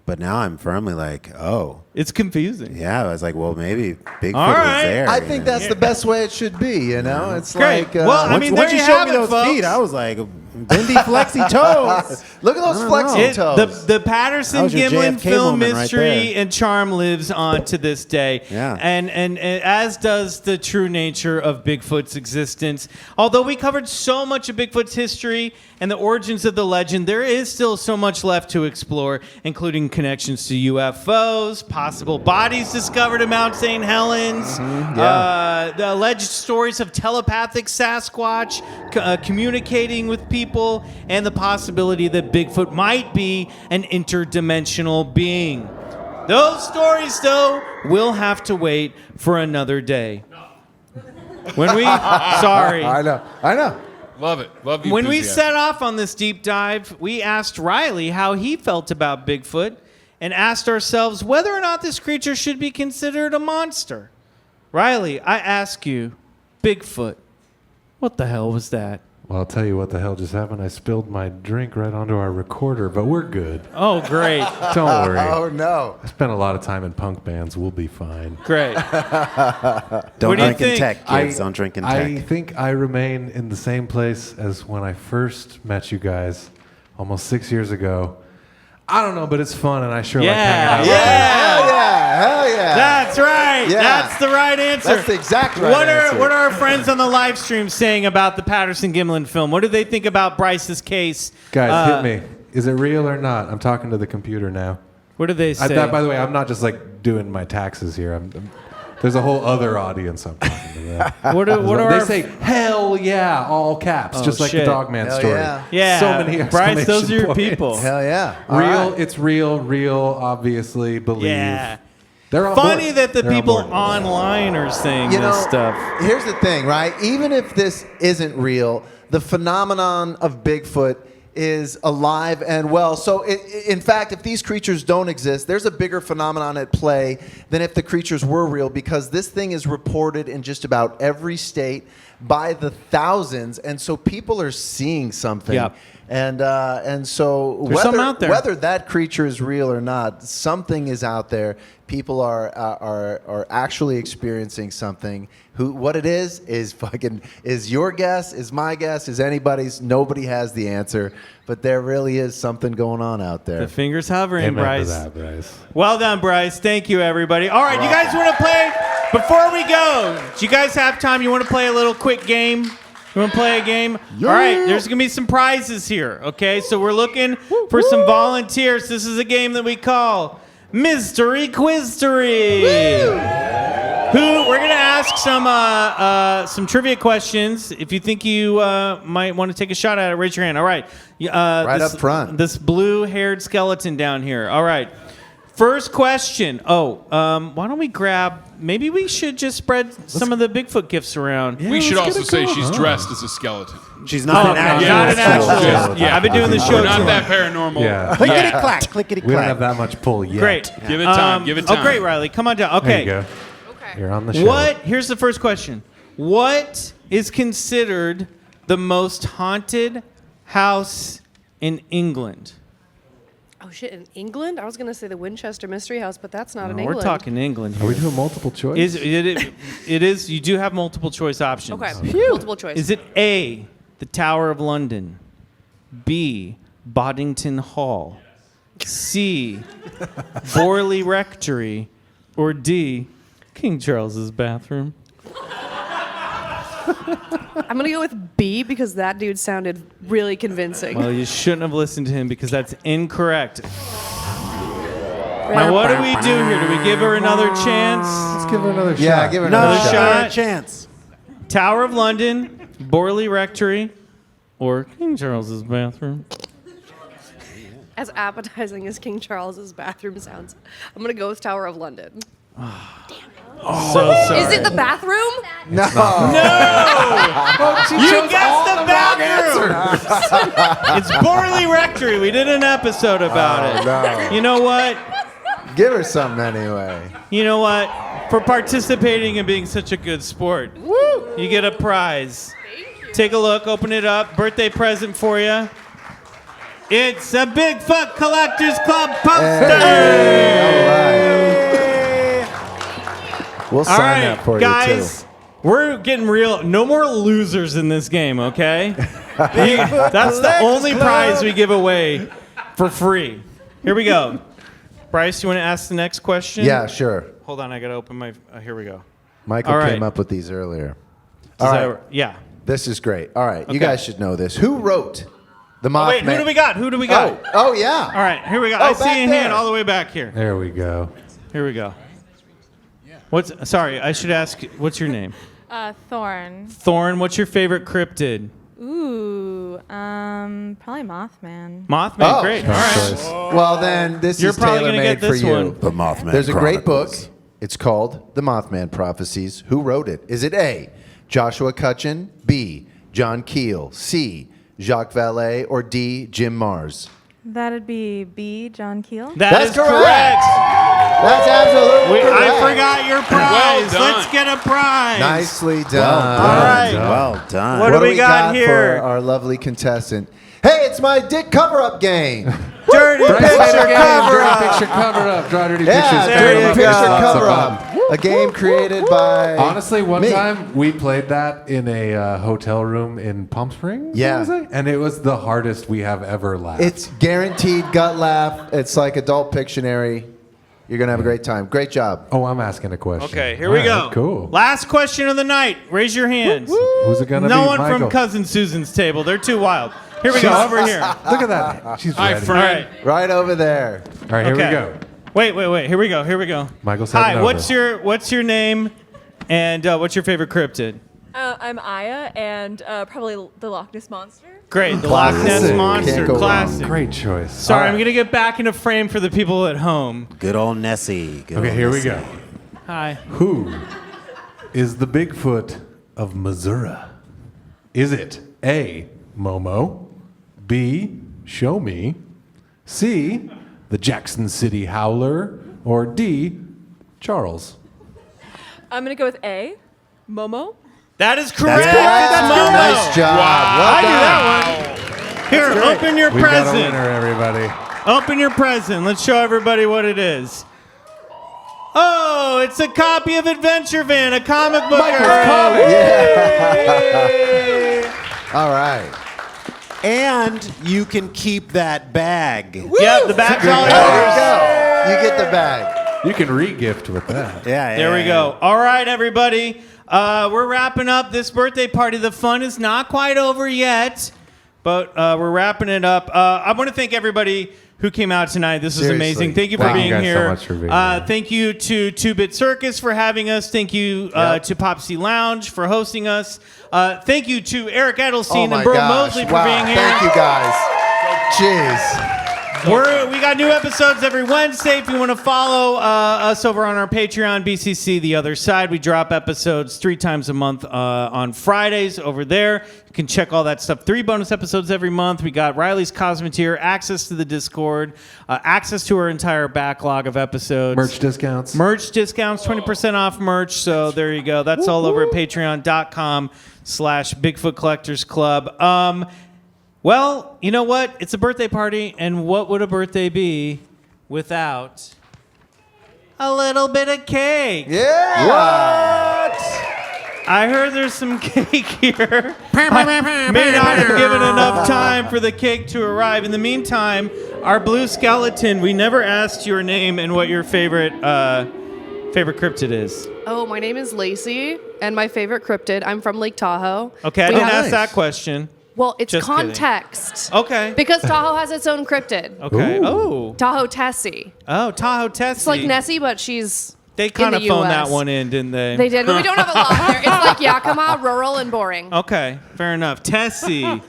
But now I'm firmly like, oh. It's confusing. Yeah, I was like, well, maybe Bigfoot All right. was there. I think that's the best way it should be. It's Great. like. Well, I Once, mean, once there you you showed have me it, those folks. feet, I was like, bendy, flexy toes. Look at those I don't flexi know. toes. The Patterson That was your Gimlin JFK film moment right mystery there. and charm lives on to this day. Yeah. And as does the true nature of Bigfoot's existence. Although we covered so much of Bigfoot's history and the origins of the legend, there is still so much left to explore, including connections to UFOs, possible bodies discovered at Mount St. Helens, the alleged stories of telepathic Sasquatch communicating with people, and the possibility that Bigfoot might be an interdimensional being. Those stories, though, will have to wait for another day. When we, sorry. I know. Love it. Love the When we enthusiasm. set off on this deep dive, we asked Riley how he felt about Bigfoot and asked ourselves whether or not this creature should be considered a monster. Riley, I ask you, Bigfoot, what the hell was that? Well, I'll tell you what the hell just happened. I spilled my drink right onto our recorder, but we're good. Oh, great. Don't worry. Oh, no. I spent a lot of time in punk bands. We'll be fine. Great. Don't What do you drink in think? tech, kids. Don't drink in tech. I think I remain in the same place as when I first met you guys almost 6 years ago. I don't know, but it's fun, and I sure like hanging out. Hell yeah. That's right. Yeah. That's the right answer. That's the exact right what answer. What are our friends on the live stream saying about the Patterson Gimlin film? What do they think about Bryce's case? Guys, hit me. Is it real or not? I'm talking to the computer now. What do they say? By the way, I'm not just like doing my taxes here. There's a whole other audience I'm talking to. That. what are they our say? Hell yeah, all caps, Oh, just like shit. the Dogman Hell story. yeah. Yeah, so many Bryce, those are your exclamation people. points. Hell yeah. All Real, right. it's real, obviously, believe. Yeah. They're on Funny board. that the They're on people board. online are saying this stuff. Here's the thing, right? Even if this isn't real, the phenomenon of Bigfoot is alive and well. So, in fact, if these creatures don't exist, there's a bigger phenomenon at play than if the creatures were real, because this thing is reported in just about every state by the thousands, and so people are seeing something. Yeah. And so There's something out there. whether that creature is real or not, something is out there. People are actually experiencing something. What it is your guess, is my guess, is anybody's. Nobody has the answer, but there really is something going on out there. The fingers hovering, Amen to Bryce. that, Bryce. Well done, Bryce. Thank you, everybody. All right, you guys want to play? Before we go, do you guys have time? You want to play a little quick game? You want to play a game? All right, there's going to be some prizes here, okay? So we're looking for some volunteers. This is a game that we call Mystery Quiztery. We're going to ask some trivia questions. If you think you might want to take a shot at it, raise your hand. All right. Right up front. This blue-haired skeleton down here. All right. First question. Why don't we grab... Maybe we should just spread some of the Bigfoot gifts around. We should also say she's dressed as a skeleton. She's not an actual. Not an actual. skeleton. Yeah, I've been doing the show We're not too that long. paranormal. Yeah. Clickety-clack, clickety-clack. We don't have that much pull yet. Great. Give it time. Give it time. Oh, great, Riley. Come on down. There Okay. you go. Okay. You're on the show. Here's the first question. What is considered the most haunted house in England? Oh shit! In England, I was gonna say the Winchester Mystery House, but that's not in We're England. talking England. Are we doing multiple choice? It is. You do have multiple choice options. Okay, multiple choice. Is it A, the Tower of London, B, Boddington Hall, C, Borley Rectory, or D, King Charles's bathroom? I'm gonna go with B because that dude sounded really convincing. Well, you shouldn't have listened to him because that's incorrect. Now, what do we do here? Do we give her another chance? Let's give her another shot. Yeah, give her another Another shot. shot. Chance. Tower of London, Borley Rectory, or King Charles's bathroom? As appetizing as King Charles's bathroom sounds, I'm gonna go with Tower of London. So sorry. Is it the bathroom? You guessed the bathroom. It's Borley Rectory. We did an episode about it. No. You know what? Give her something anyway. You know what? For participating and being such a good sport, you get a prize. Take a look. Open it up. Birthday present for you. It's a Bigfoot Collectors Club poster. We'll All sign right, that for guys. We're getting real. No more losers in this game, okay? That's the only prize we give away for free. Here we go. Bryce, you want to ask the next question? you too. Yeah, sure. Hold on, I got to open my... here we go. Michael All right. came up with these earlier. Does All that- right. yeah. This is great. All right. You Okay. guys should know this. Who wrote the Mothman? Wait, who do we got? Who do we got? Oh, yeah. All right, here we go. Oh, I see back a hand there. all the way back here. There we go. Here we go. Sorry, I should ask, what's your name? Thorn. Thorn, what's your favorite cryptid? Ooh, probably Mothman. Mothman, Oh. great. All right. Well, then this You're is probably gonna tailor-made get for this you. one. The Mothman There's a great book. Chronicles. It's called The Mothman Prophecies. Who wrote it? Is it A, Joshua Cutchin, B, John Keel, C, Jacques Vallée, or D, Jim Mars? That'd be B, John Keel. That's That's correct. That's absolutely correct. I forgot your prize. done. Let's get a prize. Nicely done. All right. Well done. What do we got here? for our lovely contestant? Hey, it's my dick cover-up game. Dirty picture cover up. Picture cover up. Draw dirty Yeah, pictures. there dirty you picture go. cover-up. A game created by Honestly, one me. time we played that in a hotel room in Palm Springs. Yeah. was it? And it was the hardest we have ever laughed. It's guaranteed gut laugh. It's like adult Pictionary. You're going to have a great time. Great job. Oh, I'm asking a question. Okay, here All we right, go. Cool. Last question of the night. Raise your hands. Who's it gonna be? No one Michael? from Cousin Susan's table. They're too wild. Here we go. Over here. Look at that. She's Hi, ready. friend. Right over there. All right, here Okay. we go. Wait. Here we go. Michael's Hi. heading over. What's your name, and what's your favorite cryptid? I'm Aya, and probably the Loch Ness Monster. Great. The Loch Ness Classic. Monster. Can't go wrong. Classic. Great choice. Sorry, All I'm right. gonna get back into frame for the people at home. Good old Nessie. Good Okay, old here we Nessie. go. Hi. Who is the Bigfoot of Missouri? Is it A, Momo, B, Show Me, C, the Jackson City Howler, or D, Charles? I'm gonna go with A, Momo. That is correct. That's It's Momo. Nice job. I Well knew done. that one. Here, open your We got a present. winner, everybody. Open your present. Let's show everybody what it is. Oh, it's a copy of Adventure Van, a comic book. All right. And you can keep that bag. Yep, the bag's all There you yours. go. You get the bag. You can re-gift with that. Yeah, There we go. All right, everybody. We're wrapping up this birthday party. The fun is not quite over yet, but we're wrapping it up. I want to thank everybody who came out tonight. This was Seriously. amazing. Thank you for Wow. being Thank you guys so here. much for being here. Thank you to 2-Bit Circus for having us. Thank you to Popsy Lounge for hosting us. Thank you to Eric Edelstein Oh my and Burl gosh. Moseley for Wow. being here. Thank you guys. Jeez. We got new episodes every Wednesday. If you want to follow us over on our Patreon, BCC The Other Side, we drop episodes 3 times a month on Fridays over there. You can check all that stuff. 3 bonus episodes every month. We got Riley's Cosmeteer, access to the Discord, access to our entire backlog of episodes. Merch discounts. Merch discounts, 20% off merch. So there you go. That's all over at patreon.com/BigfootCollectorsClub. Well, you know what? It's a birthday party, and what would a birthday be without a little bit of cake? Yeah. What? I heard there's some cake here. I may not have given enough time for the cake to arrive. In the meantime, our blue skeleton, we never asked your name and what your favorite cryptid is. Oh, my name is Lacey, and my favorite cryptid, I'm from Lake Tahoe. Okay, I didn't ask that question. Well, it's Just context. Okay. Because Tahoe has its own cryptid. Okay. Oh. Tahoe Tessie. Oh, Tahoe Tessie. It's like Nessie, but she's They kind of phoned US. that one in, didn't they? They did, but we don't have a lot there. It's like Yakima, rural, and boring. Okay, fair enough. Tessie.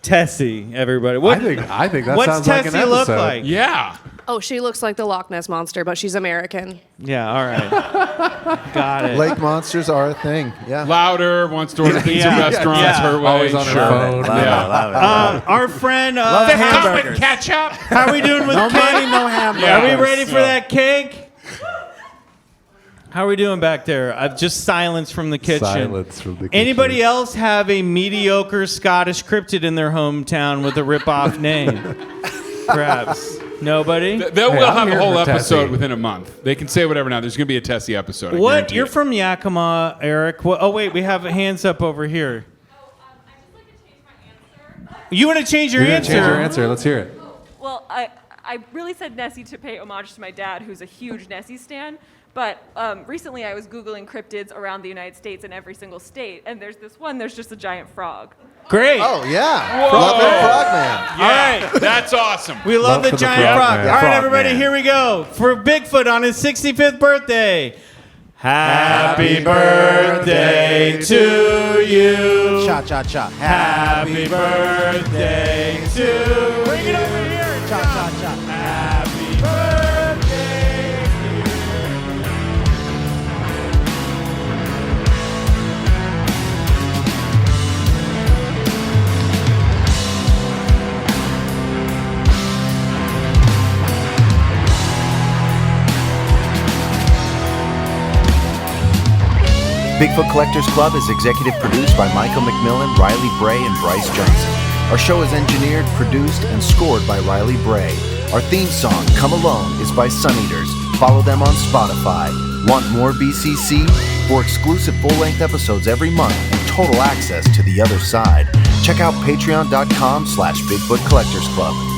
Tessie, everybody. What, I think that what's sounds like an Tessie look episode. like? Yeah. Oh, she looks like the Loch Ness Monster, but she's American. Yeah, all right. Got it. Lake monsters are a thing. Yeah. Louder, wants to order things at restaurants Yeah. her way. Always on her phone. Our friend Hamburgers. Ketchup. how are we doing with cake? no hamburgers. Yeah. Are we ready for that cake? How are we doing back there? Just silence from the kitchen. Silence from the kitchen. Anybody else have a mediocre Scottish cryptid in their hometown with a rip-off name? Perhaps. Nobody? We'll I'm have a here whole for episode Tessie. within a month. They can say whatever now. There's going to be a Tessie episode. I What? guarantee You're it. from Yakima, Eric. Oh, wait, we have hands up over here. You want to change your You're gonna answer? change your answer. Let's hear it. Well, I really said Nessie to pay homage to my dad, who's a huge Nessie stan. But recently I was Googling cryptids around the United States in every single state, and there's this one, there's just a giant frog. Great. Oh, yeah. Whoa. Love and Frogman. Yeah, All right. That's awesome. We love the for the giant frog frog. man. All right, Frog everybody, man. here we go. For Bigfoot on his 65th birthday. Happy birthday to you. Cha cha cha. Happy birthday to Bring it over here. Cha cha cha. Happy birthday to you. Bigfoot Collectors Club is executive produced by Michael McMillan, Riley Bray, and Bryce Johnson. Our show is engineered, produced, and scored by Riley Bray. Our theme song, Come Alone, is by Suneaters. Follow them on Spotify. Want more BCC? For exclusive full-length episodes every month and total access to the other side, check out patreon.com/BigfootCollectorsClub.